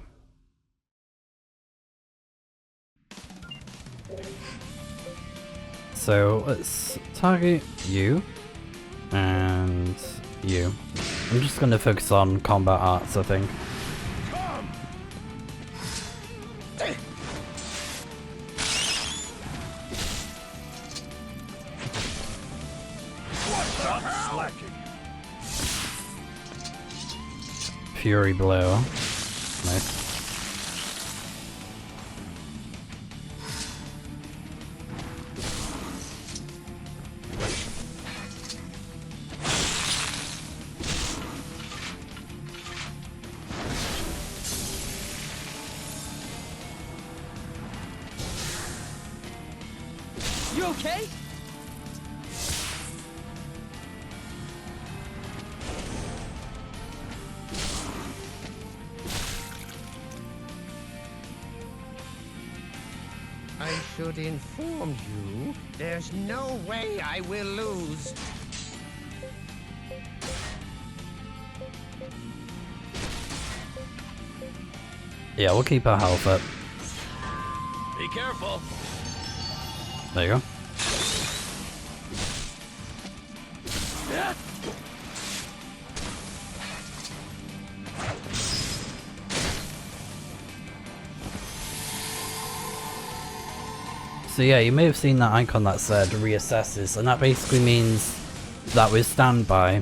So let's target you and you. I'm just gonna focus on combat arts, I think. Fury blow. Nice. You okay? I should inform you, there's no way I will lose. Yeah, we'll keep our health up. Be careful. There you go. So yeah, you may have seen that icon that said reassesses, and that basically means that with standby,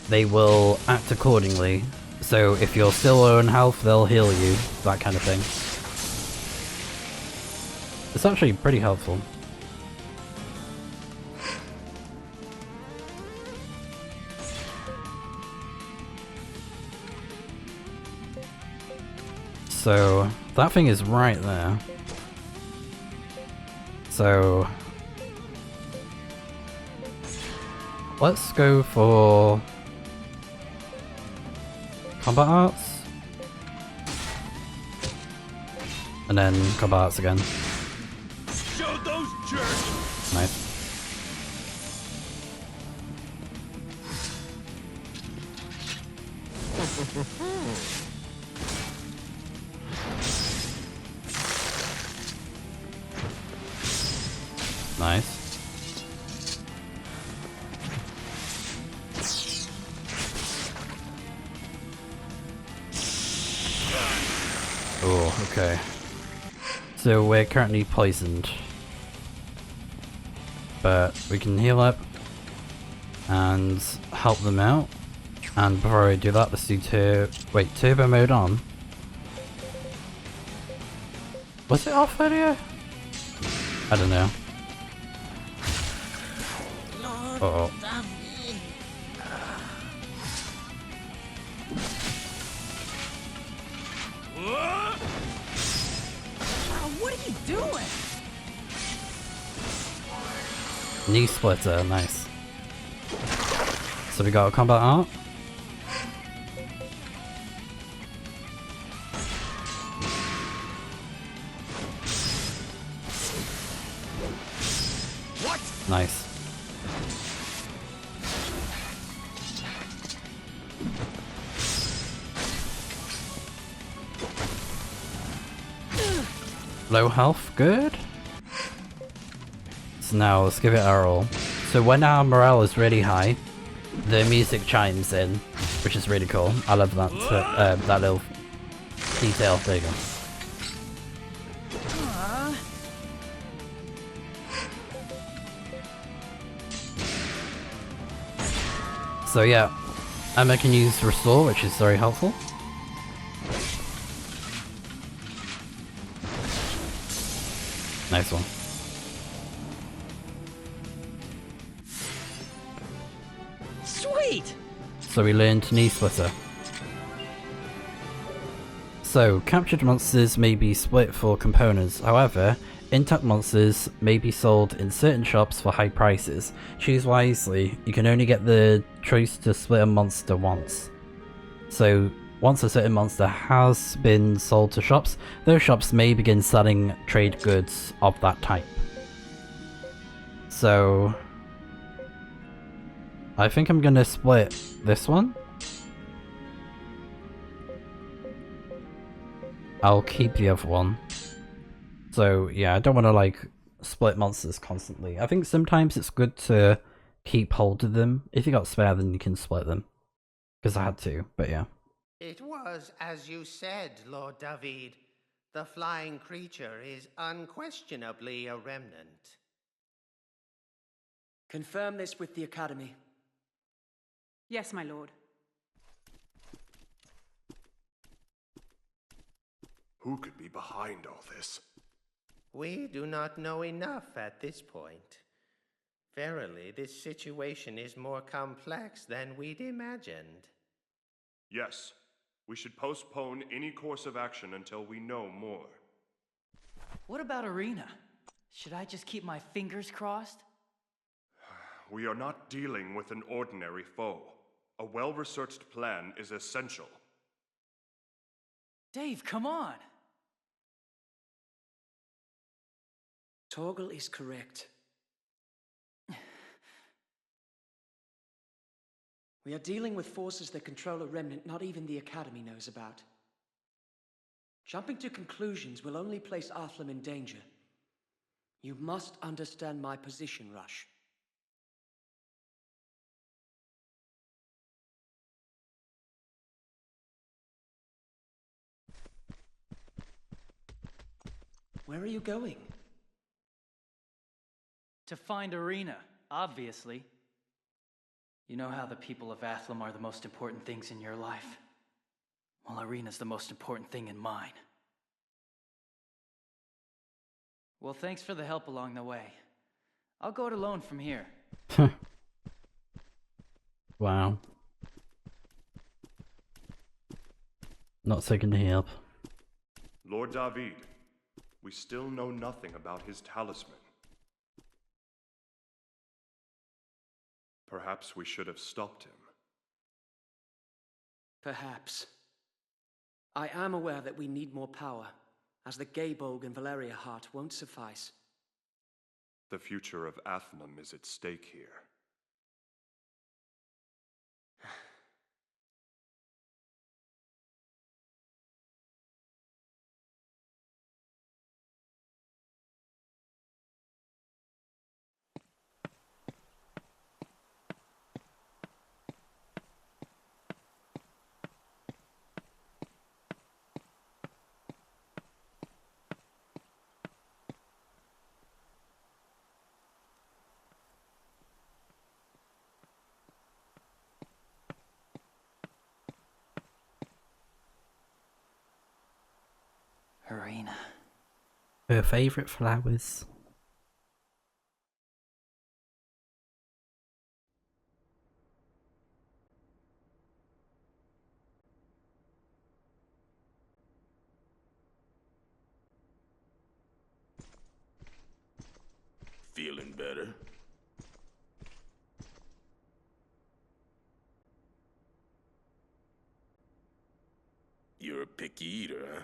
they will act accordingly. So if you're still low on health, they'll heal you, that kind of thing. It's actually pretty helpful. So that thing is right there. So let's go for combat arts and then combat arts again. Show those jerks. Nice. Nice. Oh, okay. So we're currently poisoned. But we can heal up and help them out. And before I do that, let's do turbo mode on. Was it off earlier? I don't know. Uh-oh. What are you doing? Knee splitter, nice. So we got a combat art. What? Nice. Low health, good. So now let's give it our all. So when our morale is really high, the music chimes in, which is really cool. I love that that little detail. There you go. So yeah, Emma can use restore, which is very helpful. Nice one. Sweet! So we learned Knee Splitter. So, captured monsters may be split for components, however, intact monsters may be sold in certain shops for high prices. Choose wisely, you can only get the choice to split a monster once. So, once a certain monster has been sold to shops, those shops may begin selling trade goods of that type. So, I think I'm gonna split this one. I'll keep the other one. So yeah, I don't want to like split monsters constantly. I think sometimes it's good to keep hold of them. If you got spare, then you can split them. Because I had to, but yeah. It was as you said, Lord David. The flying creature is unquestionably a remnant. Confirm this with the Academy. Yes, my lord. Who could be behind all this? We do not know enough at this point. Verily, this situation is more complex than we'd imagined. Yes, we should postpone any course of action until we know more. What about IRINA? Should I just keep my fingers crossed? We are not dealing with an ordinary foe. A well-researched plan is essential. Dave, come on! Torgal is correct. We are dealing with forces that control a remnant not even the Academy knows about. Jumping to conclusions will only place ATHLUM in danger. You must understand my position, Rush. Where are you going? To find IRINA, obviously. You know how the people of ATHLUM are the most important things in your life? Well, IRINA's the most important thing in mine. Well, thanks for the help along the way. I'll go it alone from here. Wow. Not taking the help. Lord David, we still know nothing about his talisman. Perhaps we should have stopped him. Perhaps. I am aware that we need more power, as the Gaybolg and Valeria Heart won't suffice. The future of ATHLUM is at stake here. IRINA. Her favourite flowers. Feeling better? You're a picky eater, huh?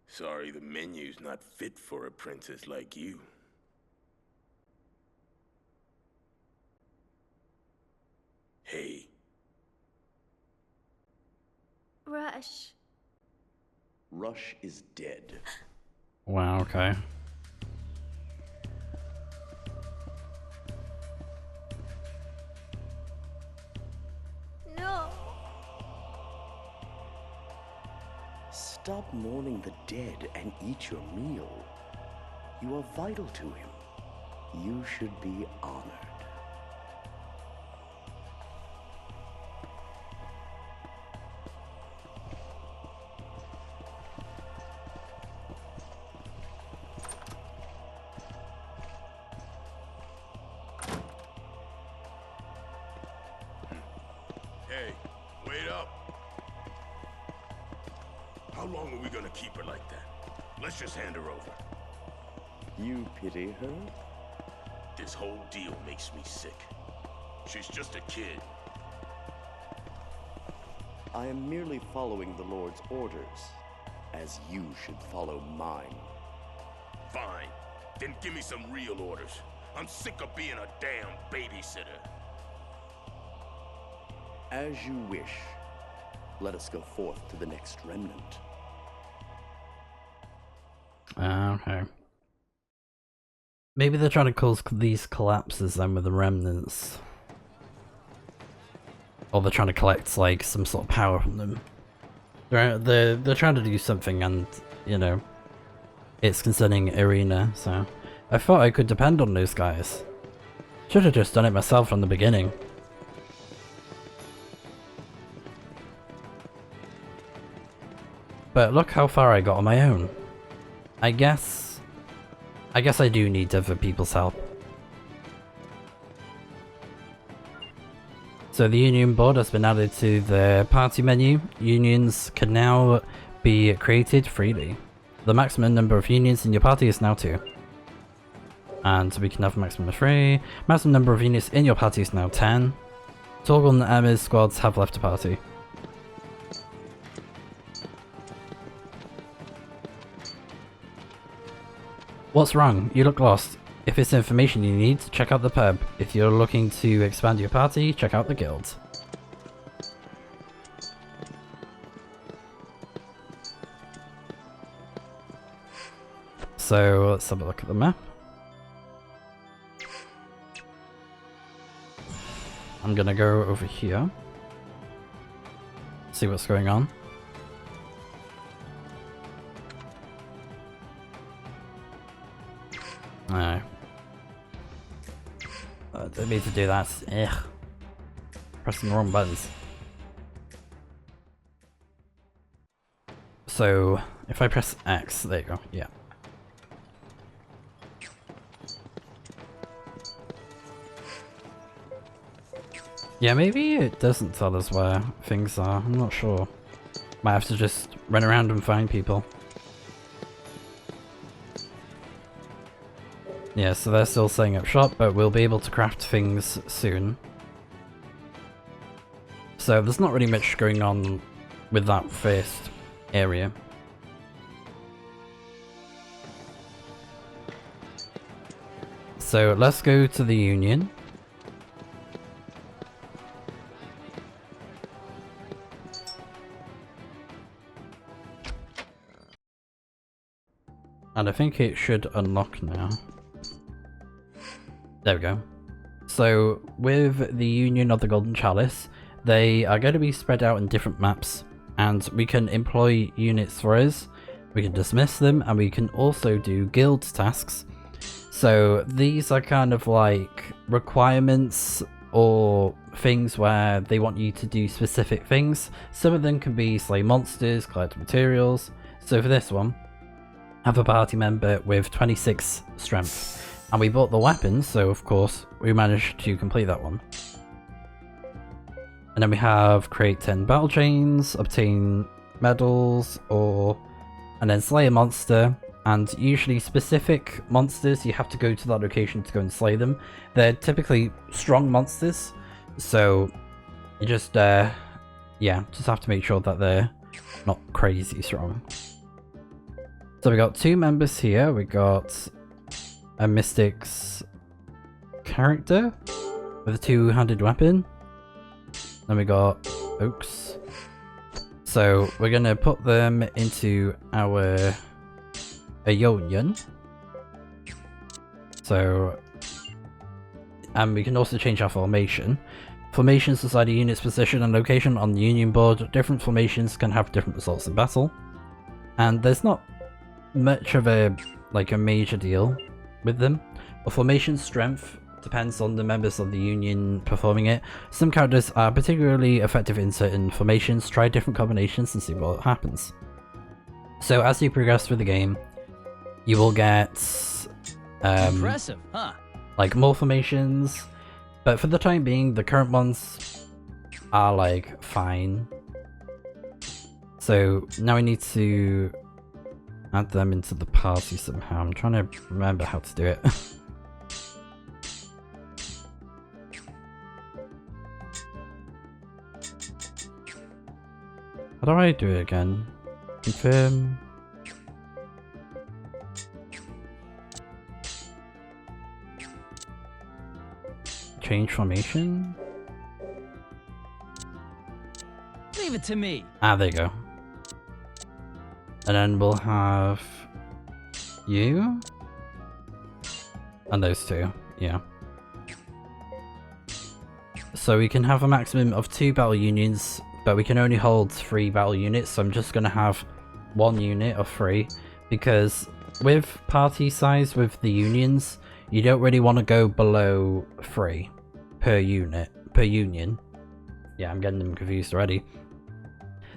Sorry, the menu's not fit for a princess like you. Hey. Rush. Rush is dead. Wow, okay. stop mourning the dead and eat your meal. You are vital to him. You should be honored. Hey, wait up. How long are we gonna keep her like that? Let's just hand her over. You pity her? This whole deal makes me sick. She's just a kid. I am merely following the Lord's orders, as you should follow mine. Fine. Then give me some real orders. I'm sick of being a damn babysitter. As you wish. Let us go forth to the next remnant. Okay. Maybe they're trying to cause these collapses then with the remnants. Or they're trying to collect like some sort of power from them. They're trying to do something, and you know, it's concerning IRINA, so I thought I could depend on those guys. Should have just done it myself from the beginning. But look how far I got on my own. I guess I do need other people's help. So the union board has been added to the party menu. Unions can now be created freely. The maximum number of unions in your party is now 2. And we can have a maximum of 3. Maximum number of units in your party is now 10. Torgal and Emma's squads have left the party. What's wrong? You look lost. If it's information you need, check out the pub. If you're looking to expand your party, check out the guild. So let's have a look at the map. I'm gonna go over here. See what's going on. No. I don't need to do that. Ugh. Pressing the wrong buttons. So, if I press X, there you go, yeah. Yeah, maybe it doesn't tell us where things are, I'm not sure. Might have to just run around and find people. Yeah, so they're still setting up shop, but we'll be able to craft things soon. So there's not really much going on with that first area. So let's go to the Union. And I think it should unlock now. There we go. So with the Union of the Golden Chalice, they are going to be spread out in different maps, and we can employ units for us, we can dismiss them, and we can also do guild tasks. So these are kind of like requirements or things where they want you to do specific things. Some of them can be slay monsters, collect materials. So for this one, have a party member with 26 strength. And we bought the weapons, so of course we managed to complete that one. And then we have create 10 battle chains, obtain medals, and then slay a monster. And usually specific monsters, you have to go to that location to go and slay them. They're typically strong monsters, so you just just have to make sure that they're not crazy strong. So we got 2 members here. We got a Mystic's character with a 2-handed weapon. Then we got Oaks. So we're gonna put them into our union. So, and we can also change our formation. Formations decide a unit's position and location on the Union board. Different formations can have different results in battle. and there's not much of a major deal with them. A formation's strength depends on the members of the Union performing it. Some characters are particularly effective in certain formations. Try different combinations and see what happens. So as you progress through the game, you will get impressive, huh? Like more formations, but for the time being, the current ones are like fine. So now I need to add them into the party somehow. I'm trying to remember how to do it. How do I do it again? Confirm. Change formation? Leave it to me. Ah, there you go. And then we'll have you and those two, yeah. So we can have a maximum of 2 battle unions, but we can only hold 3 battle units, so I'm just gonna have 1 unit of 3, because with party size with the unions, you don't really want to go below 3 per union. Yeah, I'm getting them confused already.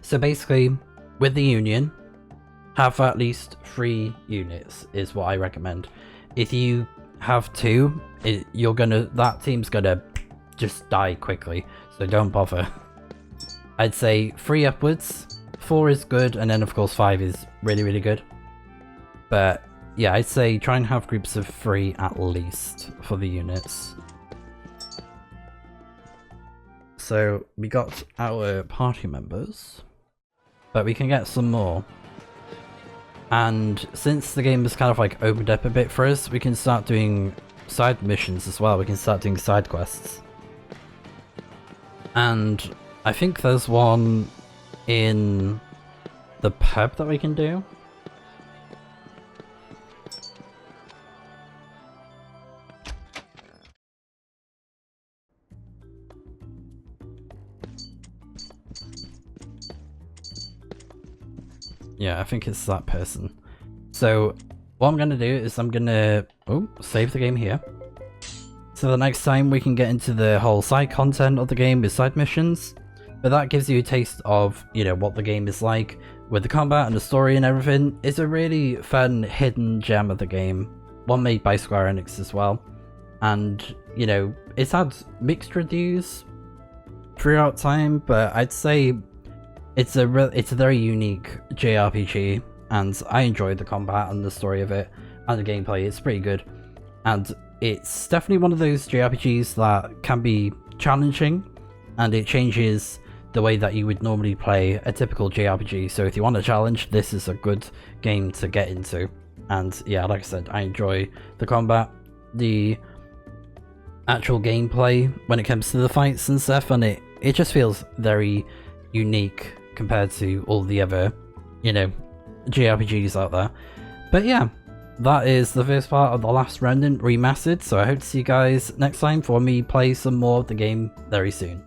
So basically, with the union, have at least 3 units is what I recommend. If you have 2, that team's gonna just die quickly, so don't bother. I'd say 3 upwards, 4 is good, and then of course 5 is really, really good. But yeah, I'd say try and have groups of 3 at least for the units. So we got our party members, but we can get some more. And since the game has kind of like opened up a bit for us, we can start doing side missions as well. We can start doing side quests. And I think there's one in the pub that we can do. Yeah, I think it's that person. So what I'm gonna do is I'm gonna save the game here. So the next time we can get into the whole side content of the game with side missions. But that gives you a taste of, you know, what the game is like with the combat and the story and everything. It's a really fun hidden gem of the game. One made by Square Enix as well. And, you know, it's had mixed reviews throughout time, but I'd say it's a very unique JRPG, and I enjoyed the combat and the story of it and the gameplay. It's pretty good, and it's definitely one of those JRPGs that can be challenging, and it changes the way that you would normally play a typical JRPG. So if you want a challenge, this is a good game to get into. And yeah, like I said, I enjoy the combat, the actual gameplay when it comes to the fights and stuff, and it just feels very unique compared to all the other, you know, JRPGs out there. But yeah, that is the first part of The Last Remnant Remastered, so I hope to see you guys next time for me play some more of the game very soon.